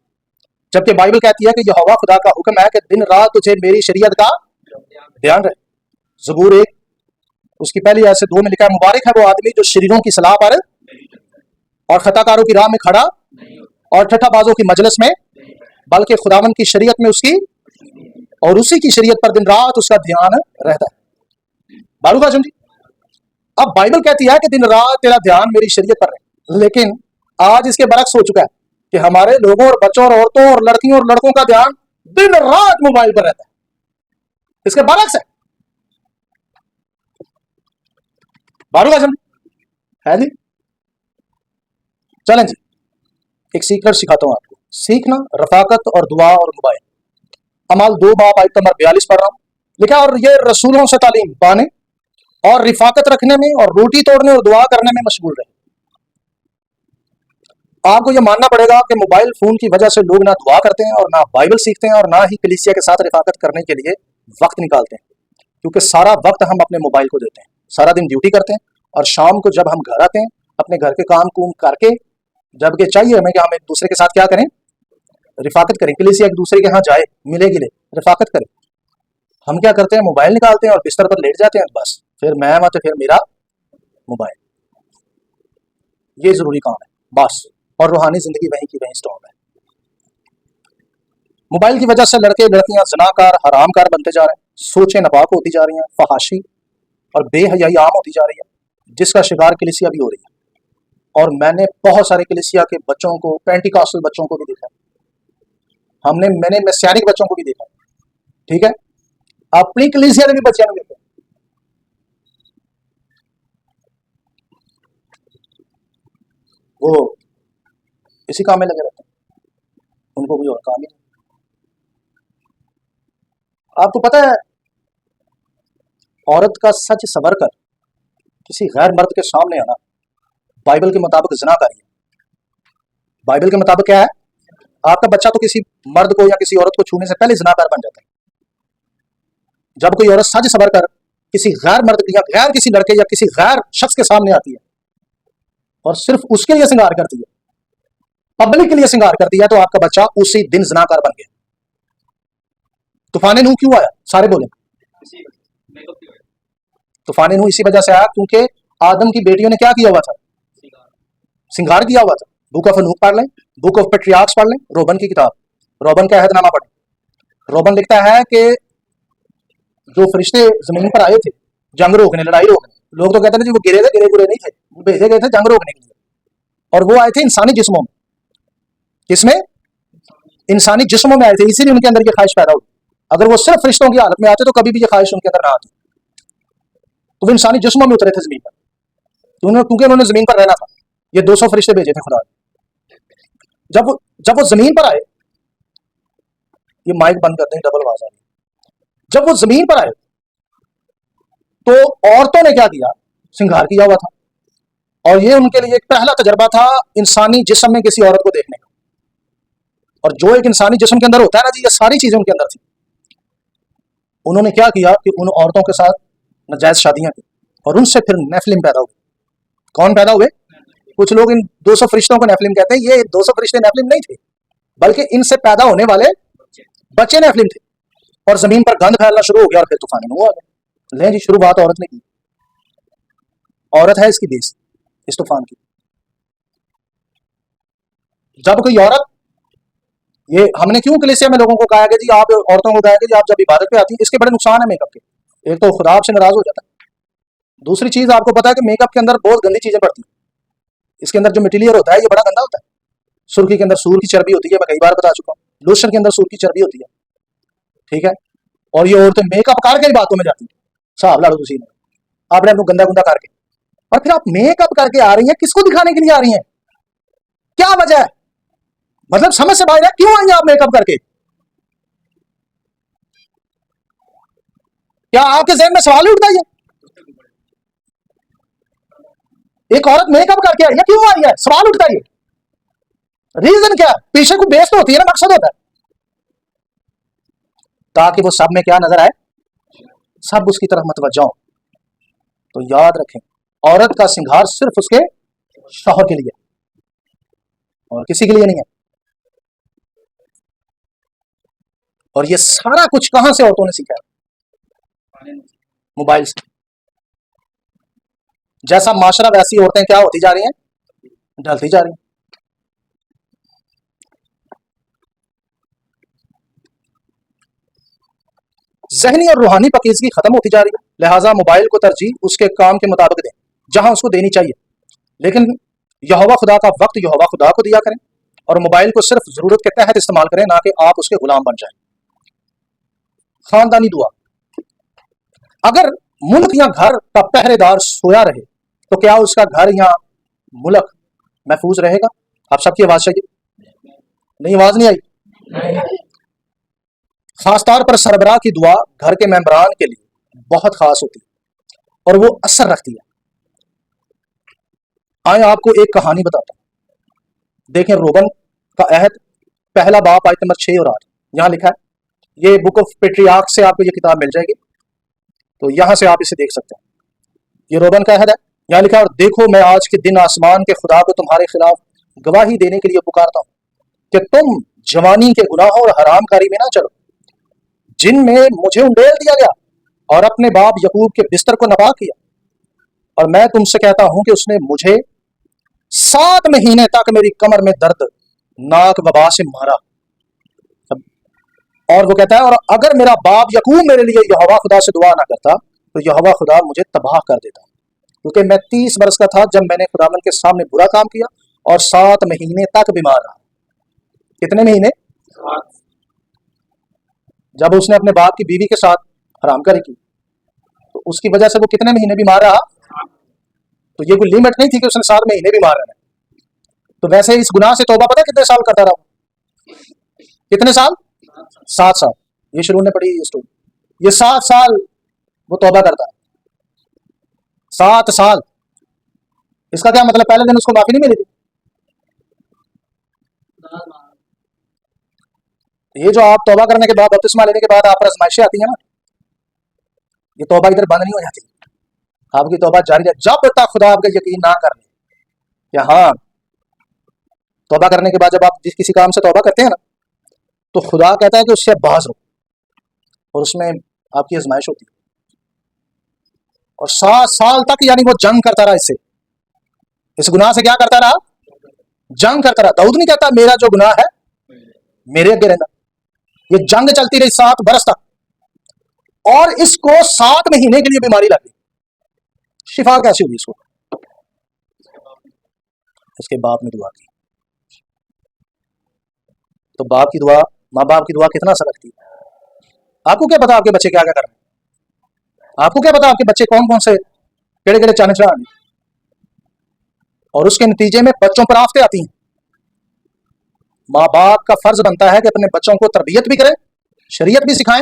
जबकि बाइबल कहती है कि यहोवा खुदा का हुक्म है कि दिन रात तुझे मेरी शरीयत का ध्यान रहे। ज़बूर 1 उसकी पहली आयत से 2 में लिखा है, मुबारक है वो आदमी जो शरीरों की सलाह पर और खताकारों की राह में खड़ा और ठट्ठाबाजों की मजलिस में, बल्कि खुदावन की शरीयत में उसकी और उसी की शरीयत पर दिन रात उसका ध्यान रहता है। बालू का समझी। अब बाइबल कहती है कि दिन रात तेरा ध्यान मेरी शरीयत पर रहे, लेकिन आज इसके बरक्स हो चुका है कि हमारे लोगों और बच्चों और औरतों और लड़कियों और लड़कों का ध्यान दिन रात मोबाइल पर रहता है। इसके बरक्स है। बारू का है जी। चलें जी, एक सीक्रेट सिखाता हूं आपको। सीखना, रफाकत और दुआ और मोबाइल। अमाल 2 बाब आयत नंबर 42 पढ़ रहा हूं। लिखा, और ये रसूलों से तालीम पाने और रिफाकत रखने में और रोटी तोड़ने और दुआ करने में मशगूल रहे। आपको यह मानना पड़ेगा कि मोबाइल फोन की वजह से लोग ना दुआ करते हैं और ना बाइबल सीखते हैं और ना ही कलीसिया के साथ रिफाकत करने के लिए वक्त निकालते हैं, क्योंकि सारा वक्त हम अपने मोबाइल को देते हैं। सारा दिन ड्यूटी करते हैं और शाम को जब हम घर आते हैं अपने घर के काम कूम करके, जबकि चाहिए हमें कि हम एक दूसरे के साथ क्या करें? रिफाकत करें। कलीसिया एक दूसरे के यहाँ जाए, मिले गिले, रिफाकत करें। हम क्या करते हैं? मोबाइल निकालते हैं और बिस्तर पर लेट जाते हैं, बस फिर मैं मत फिर मेरा मोबाइल। ये जरूरी काम है बस, और रूहानी जिंदगी वहीं की वहीं स्टॉप है। मोबाइल की वजह से लड़के लड़कियां ज़नाकार, हरामकार बनते जा रहे हैं, सोचें नापाक होती जा रही हैं, फहाशी और बेहयाई आम होती जा रही है, जिसका शिकार कलीसिया भी हो रही है। और मैंने बहुत सारे कलीसिया के बच्चों को, पेंटिकॉस्टल बच्चों को भी देखा, मैंने मैसियानिक बच्चों को भी देखा, ठीक है, अपनी कलीसिया के भी बच्चों ने देखा। वो इसी काम में लगे रहते हैं, उनको कोई और काम ही नहीं। आपको पता है, औरत का सच सवर कर किसी गैर मर्द के सामने आना बाइबल के मुताबिक ज़िनाकारी है। बाइबल के मुताबिक क्या है? आपका बच्चा तो किसी मर्द को या किसी औरत को छूने से पहले ज़िनाकार बन जाता है। जब कोई औरत सज सवर कर किसी गैर मर्द या गैर किसी लड़के या किसी गैर शख्स के सामने आती है और सिर्फ उसके लिए श्रृंगार करती है, पब्लिक के लिए श्रृंगार करती है, तो आपका बच्चा उसी दिन ज़िनाकार बन गया। तूफान नूह क्यों आया? सारे बोले। तूफान नूह इसी वजह से आया क्योंकि आदम की बेटियों ने क्या किया हुआ था? श्रृंगार किया हुआ था। बुक ऑफ नूह पढ़ लें, बुक ऑफ पेट्रियार्क्स पढ़ लें, रोबन की किताब, रोबन का अहदनामा पढ़ें। रोबन लिखता है कि जो फरिश्ते जमीन पर आए थे जंग रोकने, लड़ाई रोकने, लोग तो कहते हैं जी वो गिरे थे, गिरे बुरे नहीं थे, वो भेजे गए थे जंग रोकने के लिए, और वो आए थे इंसानी जिस्मों में। किसमें? इंसानी जिस्मों में आए थे, इसीलिए उनके अंदर ये ख्वाहिश पैदा हुई। अगर वो सिर्फ फरिश्तों की हालत में आते तो कभी भी ये ख्वाहिश उनके अंदर ना आती। तो वो इंसानी जिस्मों में उतरे थे जमीन पर, क्योंकि उन्होंने जमीन पर रहना था। ये 200 फरिश्ते भेजे थे खुदा ने। जब वो जमीन पर आए, ये माइक बंद करते हैं, डबल आवाज आ रही है। जब वो जमीन पर आए तो औरतों ने क्या किया? श्रृंगार किया हुआ था, और ये उनके लिए एक पहला तजर्बा था इंसानी जिस्म में किसी औरत को देखने का। और जो एक इंसानी जिस्म के अंदर होता है ना जी, ये सारी चीजें उनके अंदर थी। उन्होंने क्या किया कि उन औरतों के साथ नाजायज शादियां की, और उनसे फिर नेफिलिम पैदा हुए। कौन पैदा हुए? कुछ लोग इन 200 फरिश्तों को नेफिलिम कहते हैं। ये 200 फरिश्ते नेफिलिम नहीं थे, बल्कि इनसे पैदा होने वाले बच्चे नेफिलिम थे। और जमीन पर गंद फैलना शुरू हो गया, और फिर तूफान नूह आ गया। ले जी, शुरुआत औरत ने की। औरत है इसकी बेस, इस तूफान की। जब कोई औरत, ये हमने क्यों कलीसिया में लोगों को कहा कि जी आप औरतों को कहा कि जी आप जब इबादत पे आती हैं, इसके बड़े नुकसान है मेकअप के। एक तो खुदा आपसे नाराज हो जाता है, दूसरी चीज आपको पता है कि मेकअप के अंदर बहुत गंदी चीजें पड़ती हैं। इसके अंदर जो मटीरियल होता है ये बड़ा गंदा होता है। सुर्खी के अंदर सूर की चर्बी होती है, मैं कई बार बता चुका हूँ। लोशन के अंदर सूर की चर्बी होती है, ठीक है। और ये औरतें मेकअप करके ही बातों में जाती हैं, साहब लाड़ो तुसी ने आपने आपको गंदा गुंदा करके, और फिर आप मेकअप करके आ रही हैं, किसको दिखाने के लिए आ रही हैं? क्या वजह है? मतलब समझ से बाहर है, क्यों आई हैं आप मेकअप करके? क्या आपके जहन में सवाल उठता है? एक औरत मेकअप करके आई है, क्यों आई है? सवाल उठता है। रीजन क्या? पीछे को बेस तो होती है ना, मकसद होता है, ताकि वो सब में क्या नजर आए, सब उसकी तरफ मतवज्जा हो। तो याद रखें, औरत का श्रृंगार सिर्फ उसके शौहर के लिए और किसी के लिए नहीं है। और ये सारा कुछ कहां से औरतों ने सीखा है? मोबाइल से। जैसा माशरा वैसी औरतें क्या होती जा रही हैं? ढलती जा रही हैं। जहनी और रूहानी पाकीज़गी खत्म होती जा रही है, लिहाजा मोबाइल को तरजीह उसके काम के मुताबिक दें, जहां उसको देनी चाहिए। लेकिन यहोवा खुदा का वक्त यहोवा खुदा को दिया करें, और मोबाइल को सिर्फ जरूरत के तहत इस्तेमाल करें, ना कि आप उसके गुलाम बन जाएं। खानदानी दुआ। अगर मुल्क या घर का पहरेदार सोया रहे तो क्या उसका घर या मुल्क महफूज रहेगा? आप सबकी आवाज चाहिए। नहीं, आवाज नहीं आई। खास तौर पर सरबराह की दुआ घर के मेंबरान के लिए बहुत खास होती है और वो असर रखती है। आए आपको एक कहानी बताता हूं। देखें रोबन का अहद, पहला बाप, आयत नंबर 6 और 8। यहाँ लिखा है, ये बुक ऑफ पेट्रियार्क से आपको ये किताब मिल जाएगी, तो यहां से आप इसे देख सकते हैं। ये रोबन का अहद है। यहाँ लिखा है, और देखो मैं आज के दिन आसमान के खुदा को तुम्हारे खिलाफ गवाही देने के लिए पुकारता हूँ कि तुम जवानी के गुनाहों और हरामकारी में ना चलो जिनमें मुझे उंडेल दिया गया और अपने बाप यकूब के बिस्तर को नपा किया। और मैं तुमसे कहता हूं कि उसने मुझे 7 महीने तक मेरी कमर में दर्द, नाक वबा से मारा। और वो कहता है, और अगर मेरा बाप यकूब मेरे लिए यहोवा खुदा से दुआ ना करता तो यहोवा खुदा मुझे तबाह कर देता, क्योंकि मैं 30 बरस का था जब मैंने खुदावन के सामने बुरा काम किया और 7 महीने तक बीमार रहा। कितने महीने? जब उसने अपने बाप की बीवी के साथ हरामकारी की तो उसकी वजह से वो कितने महीने बीमार रहा? तो ये कोई लिमिट नहीं थी कि उसने 7 महीने बीमार रहना। तो वैसे इस गुनाह से तौबा पता कितने साल करता रहा? कितने साल? 7 साल। ये शुरू ने पढ़ी ये स्टोरी, ये 7 साल वो तौबा करता है। 7 साल। इसका क्या मतलब? पहले दिन उसको माफी नहीं मिली थी? ये जो आप तौबा करने के बाद, बपतिस्मा लेने के बाद आप पर आजमाइशें आती हैं ना, ये तौबा इधर बंद नहीं हो जाती, आपकी तौबा जारी है जब तक खुदा आपका यकीन ना कर ले। या हाँ, तौबा करने के बाद जब आप जिस किसी काम से तौबा करते हैं ना, तो खुदा कहता है कि उससे बाज रहो, और उसमें आपकी आजमाइश होती है। और 7 साल तक यानी वो जंग करता रहा इससे, इस गुनाह से क्या करता रहा, जंग करता रहा। दाऊद नहीं कहता मेरा जो गुनाह है मेरे अगे रहना, ये जंग चलती रही 7 बरस तक, और इसको 7 महीने के लिए बीमारी लग गई। शिफा कैसी हुई इसको? इसके बाप ने दुआ की। तो बाप की दुआ, माँ बाप की दुआ कितना असर रखती है। आपको क्या पता आपके बच्चे क्या क्या कर रहे हैं, आपको क्या पता आपके बच्चे कौन कौन से केड़े केड़े चाने चढ़ा, और उसके नतीजे में बच्चों पर आफतें आती हैं। माँ बाप का फर्ज बनता है कि अपने बच्चों को तरबियत भी करें, शरीयत भी सिखाएं,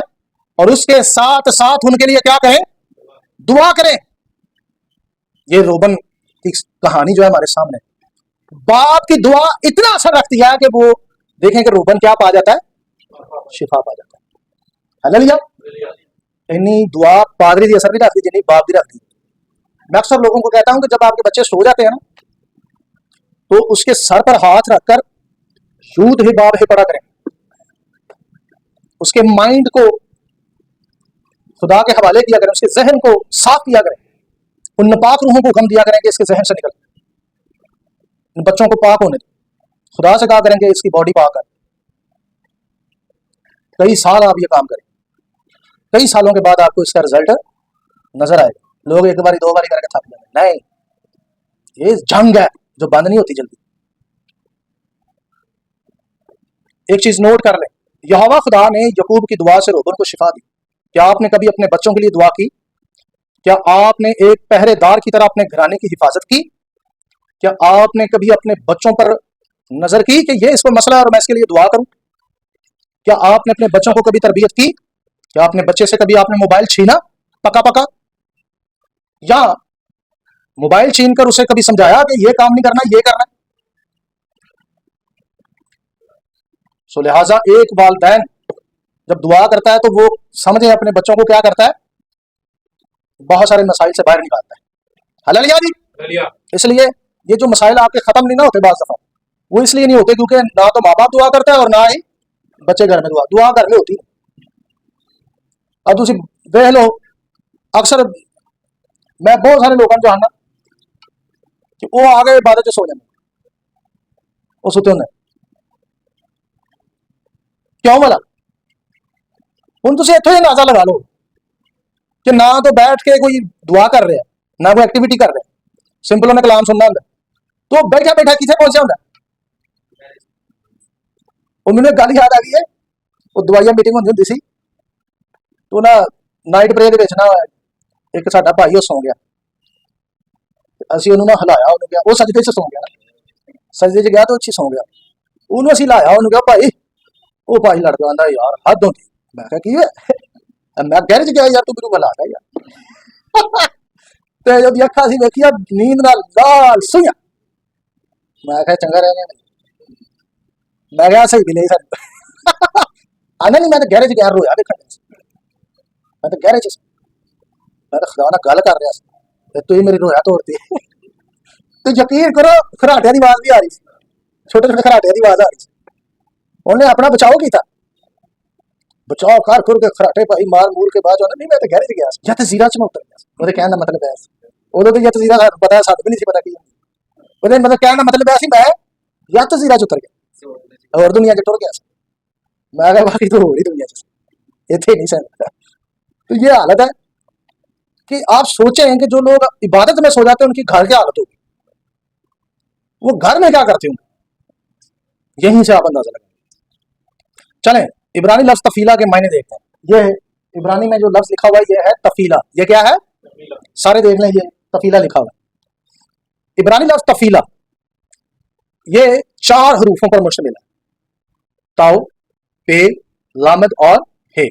और उसके साथ साथ उनके लिए क्या करें, दुआ करें। ये रोबन की कहानी जो है हमारे सामने, बाप की दुआ इतना असर रखती है कि वो देखें कि रोबन क्या पा जाता है, शिफा पा जाता है। हालेलुया। इन्हीं दुआ पादरी की असर नहीं रखती जिन्हीं बाप की रखती। मैं अक्सर लोगों को कहता हूं कि जब आपके बच्चे सो जाते हैं ना, तो उसके सर पर हाथ रखकर यूद ही बाप ही पढ़ा करें, उसके माइंड को खुदा के हवाले किया करें, उसके जहन को साफ किया करें, उन नापाक रूहों को गम दिया करें कि इसके जहन से निकल, इन बच्चों को पाक होने, खुदा से कहा करेंगे इसकी बॉडी पाक है। कई साल आप ये काम करें, कई सालों के बाद आपको इसका रिजल्ट नजर आएगा। लोग एक बारी 2 बारी करके थक जाएंगे, नहीं, ये जंग है जो बंद नहीं होती जल्दी। एक चीज नोट कर लें, यहोवा खुदा ने यकूब की दुआ से रोबन को शिफा दी। क्या आपने कभी अपने बच्चों के लिए दुआ की? क्या आपने एक पहरेदार की तरह अपने घराने की हिफाजत की? क्या आपने कभी अपने बच्चों पर नजर की कि ये इसको मसला है और मैं इसके लिए दुआ करूं? क्या आपने अपने बच्चों को कभी तरबियत की? क्या अपने बच्चे से कभी आपने मोबाइल छीना पका पका, या मोबाइल छीन कर उसे कभी समझाया कि ये काम नहीं करना, ये करना? सो लिहाजा एक वालिदैन जब दुआ करता है तो वो समझे अपने बच्चों को क्या करता है, बहुत सारे मसाइल से बाहर निकालता है। हालेलुया जी। इसलिए ये जो मसाइल आपके खत्म नहीं ना होते बाज़ दफा, वो इसलिए नहीं होते क्योंकि ना तो माँ बाप दुआ करता है और ना ही बच्चे घर में दुआ घर में होती है। अब तुम देख लो, अक्सर मैं बहुत सारे लोगों जानना कि वो आ गए बाद च सो जाते, वो सुते होंगे क्यों भला? हुण तुसीं इत्थों ही अंदाजा लगा लो कि ना तो बैठ के कोई दुआ कर रहा है, ना कोई एक्टिविटी कर रहा है, सिंपल उन्हें कलाम सुनना होंगे, तो बैठा बैठा कितने पहुंचा होंगे। और मैंने गल याद आ गई है, वो दवाइयां मीटिंग होंदी हुंदी सी, तो ना नाइट प्रेयर दे विच ना एक साडा भाई वो सौ गया, असीं उहनूं ना हिलाया, उहनूं गया वो सजदे च सौ गया ना, सजदे च गया तो अच्छी सौ गया, उहनूं असीं हिलाया, उहनूं कहा भाई, वो भाई लड़ पांदा यार हद होंदी। मैं कहा की है, मैं गैर च गया यार तू मैनूं हिलाता यार ते जदी अखां असीं वेखिया नींद नाल लाल सुइयां, मैं कहा चंगा रह गया, मैं कहा सही भी नहीं सर आना नहीं, मैं तो गैरेज गया रोया देखण, मैं तो गैरेज मैं तो खुदा नाल गल कर रहा सी, तू ही मेरी रोया तोड़ती तो यकीन करो खराटिया की आवाज भी आ रही सी, छोटे छोटे खराटिया की आवाज आ रही सी, उन्हें अपना बचाव किया, बचाव कर खुर के खराटे भाई मार मूर के बाद नहीं मैं तो गैरेज गया या तो जीरा च मैं उतर गया, वो कहने का मतलब है उदों तो या तो जीरा पता है सानू भी नहीं पता की मतलब कहने का मतलब है मैं या तो जीरा च उतर गया और दुनिया च टुर गया, मैं कहा बाकी तो हो रही दुनिया च इतने नहीं सहता। तो ये हालत है कि आप सोचें कि जो लोग इबादत में सो जाते हैं उनकी घर की हालत होगी, वो घर में क्या करते होंगे, यहीं से आप अंदाजा लगाएं। चलें इब्रानी लफ्ज तफीला के मायने देखते हैं। ये इब्रानी में जो लफ्ज लिखा हुआ है ये है तफीला। ये क्या है? सारे देख लें, ये तफीला लिखा हुआ है। इब्रानी लफ्ज तफीला ये 4 हरूफों पर मुश्तमिल है, ताऊ, पे, लामद और हे।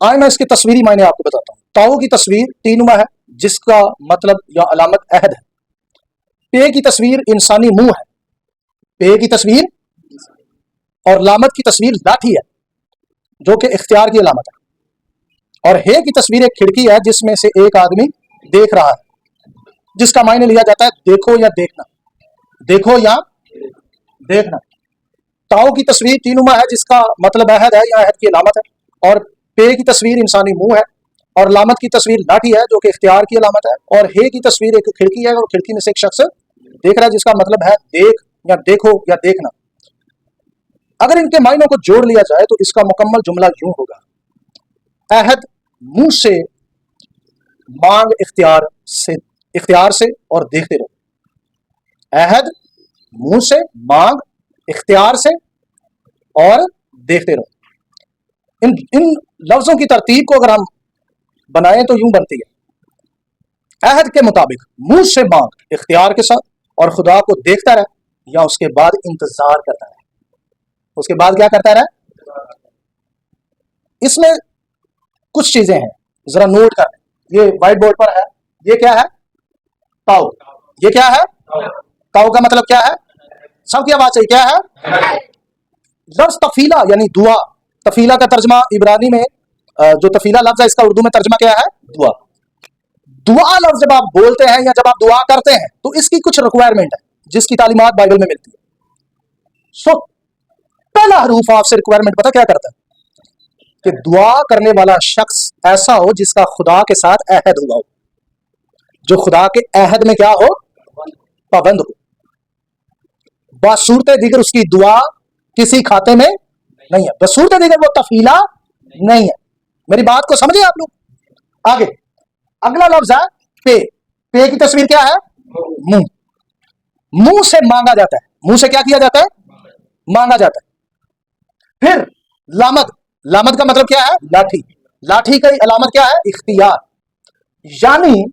आज मैं इसके तस्वीरी मायने आपको बताता हूँ। ताऊ की तस्वीर तीनुमा है जिसका मतलब या अलामत अहद है। पे की तस्वीर इंसानी मुंह है, पे की तस्वीर और लामत की तस्वीर लाठी है जो कि इख्तियार की अलामत है, और हे की तस्वीर एक खिड़की है जिसमें से एक आदमी देख रहा है, जिसका मायने लिया जाता है देखो या देखना, देखो या देखना। ताऊ की तस्वीर तीनुमा है जिसका मतलब अहद है या अहद की अलामत है, और पे की तस्वीर इंसानी मुंह है, और लामत की तस्वीर लाठी है जो कि इख्तियार की अलामत है, और हे की तस्वीर एक खिड़की है और खिड़की में से एक शख्स देख रहा है जिसका मतलब है देख या देखो या देखना। अगर इनके मायनों को जोड़ लिया जाए तो इसका मुकम्मल जुमला यूं होगा, अहद मुंह से, मांग इख्तियार से और देखते रहो। अहद मुंह से, मांग इख्तियार से और देखते रहो। इन इन लफ्जों की तरतीब को अगर हम बनाएं तो यूं बनती है, अहद के मुताबिक मुंह से मांग इख्तियार के साथ और खुदा को देखता रहे या उसके बाद इंतजार करता रहे, उसके बाद क्या करता रहे। इसमें कुछ चीजें हैं, जरा नोट कर लें। ये व्हाइट बोर्ड पर है, ये क्या है, ताऊ। ये क्या है, ताऊ का मतलब क्या है, सबकी आवाज चाहिए, क्या है। लफ्ज तफीला यानी दुआ, तफीला का तर्जमा इब्रानी में जो तफीला लफ्ज है इसका उर्दू में तर्जमा क्या है, दुआ। दुआ लफ्ज जब आप बोलते हैं या जब आप दुआ करते हैं तो इसकी कुछ रिक्वायरमेंट है जिसकी तालीमात बाइबल में मिलती है। सो पहला हरूफ आपसे रिक्वायरमेंट पता क्या करता है कि दुआ करने वाला शख्स ऐसा हो जिसका खुदा के साथ अहद हुआ हो, जो खुदा के अहद में क्या हो, पाबंद हो। बसूरत दिगर उसकी दुआ किसी खाते में नहीं है, बसूरत दिगर वो तफीला नहीं है। मेरी बात को समझे आप लोग। आगे अगला लफ्ज है पे। पे की तस्वीर क्या है, मुंह। मुंह से मांगा जाता है, मुंह से क्या किया जाता है, मांगा जाता है। फिर लामत, लामत का मतलब क्या है, लाठी। लाठी की अलामत क्या है, इख्तियार। यानी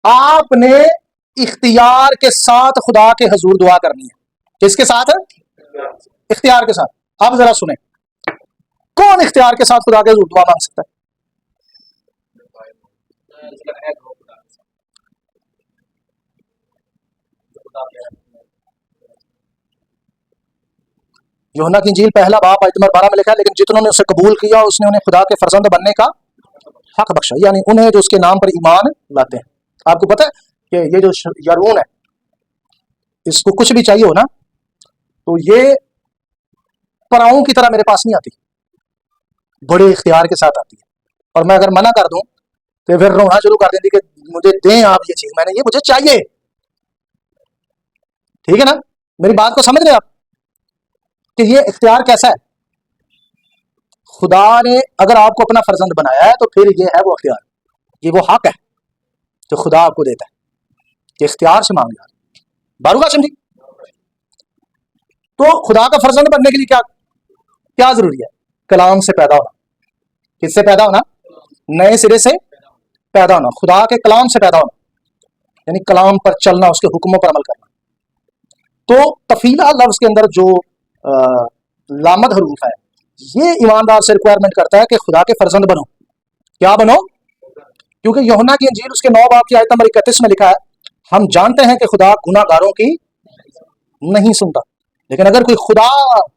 आपने इख्तियार के साथ खुदा के हजूर दुआ करनी है। किसके साथ है, इख्तियार के साथ। आप जरा सुने, कौन इख्तियार के साथ खुदा के हजूर दुआ मांग सकता है। यूहन्ना की इंजील पहला बाब आयत नंबर 12 में लिखा है, लेकिन जितनों ने उसे कबूल किया उसने उन्हें खुदा के फर्जंद बनने का हक बख्शा, यानी उन्हें जो उसके नाम पर ईमान लाते हैं। आपको पता है कि ये जो यरून है, इसको कुछ भी चाहिए हो ना तो ये पराओं की तरह मेरे पास नहीं आती, बड़े इख्तियार के साथ आती है। और मैं अगर मना कर दूं तो फिर रोना शुरू कर देती कि मुझे दें आप ये चीज, मैंने ये मुझे चाहिए। ठीक है ना, मेरी बात को समझ रहे आप कि ये इख्तियार कैसा है। खुदा ने अगर आपको अपना फर्जंद बनाया है तो फिर ये है वो इख्तियार, ये वो हक है जो खुदा आपको देता है कि इख्तियार से मांग जा। बारूका समझी। तो खुदा का फर्जंद बनने के लिए क्या क्या जरूरी है, कलाम से पैदा होना। किससे पैदा होना, नए सिरे से पैदा होना, खुदा के कलाम से पैदा होना, यानी कलाम पर चलना, उसके हुक्मों पर अमल करना। तो तफीला लफ्ज के अंदर जो लामद हरूफ है, ये ईमानदार से रिक्वायरमेंट करता है कि खुदा के फर्जंद बनो। क्या बनो, क्योंकि यूहन्ना की इंजील उसके 9 बाब की आयत नंबर 31 में लिखा है, हम जानते हैं कि खुदा गुनाहगारों की नहीं सुनता, लेकिन अगर कोई खुदा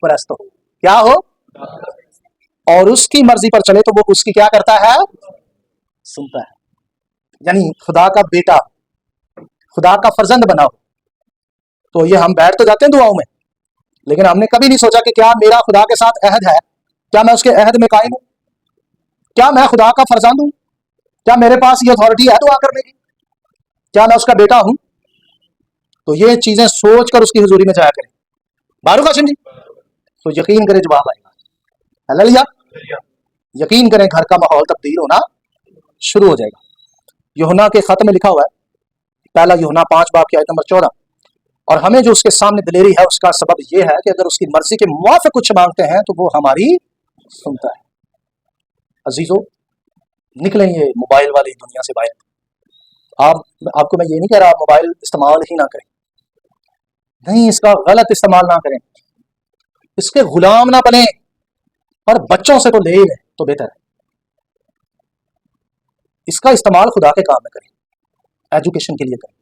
परस्त हो, क्या हो, और उसकी मर्जी पर चले तो वो उसकी क्या करता है, सुनता है। यानी खुदा का बेटा, खुदा का फर्जंद बनाओ। तो ये हम बैठ तो जाते हैं दुआओं में, लेकिन हमने कभी नहीं सोचा कि क्या मेरा खुदा के साथ अहद है, क्या मैं उसके अहद में कायम हूं, क्या मैं खुदा का फर्जंद हूं, क्या मेरे पास ये अथॉरिटी है दुआ करने की, क्या मैं उसका बेटा हूं। तो ये चीजें सोच कर उसकी हुजूरी में जाया करें। बारूक हाशिम जी, तो यकीन करें जवाब आएगा। हालेलुया, यकीन करें घर का माहौल तब्दील होना शुरू हो जाएगा। यूहन्ना के खत में लिखा हुआ है, पहला यूहन्ना 5 बाब की आयत नंबर 14, और हमें जो उसके सामने दिलेरी है उसका सबब यह है कि अगर उसकी मर्जी के मुआफिक कुछ मांगते हैं तो वो हमारी सुनता है। अजीजों, निकलें ये मोबाइल वाली दुनिया से बाहर। आपको मैं ये नहीं कह रहा आप मोबाइल इस्तेमाल ही ना करें, नहीं, इसका गलत इस्तेमाल ना करें, इसके गुलाम ना बने, और बच्चों से तो ले ही लें तो बेहतर है। इसका इस्तेमाल खुदा के काम में करें, एजुकेशन के लिए करें,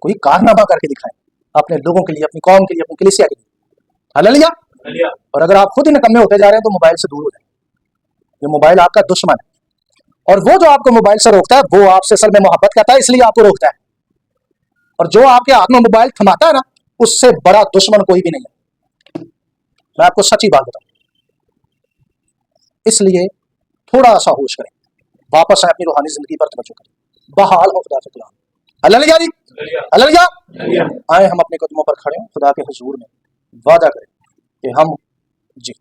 कोई कारनामा करके दिखाएं अपने लोगों के लिए, अपनी कौम के लिए, अपनी कलीसिया के लिए। हालेलुया। और अगर आप खुद ही निकम्मे होते जा रहे हैं तो मोबाइल से दूर हो जाए। ये मोबाइल आपका दुश्मन है, और वो जो आपको मोबाइल से रोकता है वो आपसे असल में मोहब्बत करता है, इसलिए आपको रोकता है। और जो आपके हाथ में मोबाइल थमाता है ना, उससे बड़ा दुश्मन कोई भी नहीं है। मैं आपको सच्ची बात बताऊं, इसलिए थोड़ा सा होश करें, वापस आए अपनी रूहानी जिंदगी पर तवज्जो करें, बहाल हो खुदा के गुलाम। हालेलुया जी, हालेलुया। आए हम अपने कदमों पर खड़े हों, खुदा के हुजूर में वादा करें कि हम जी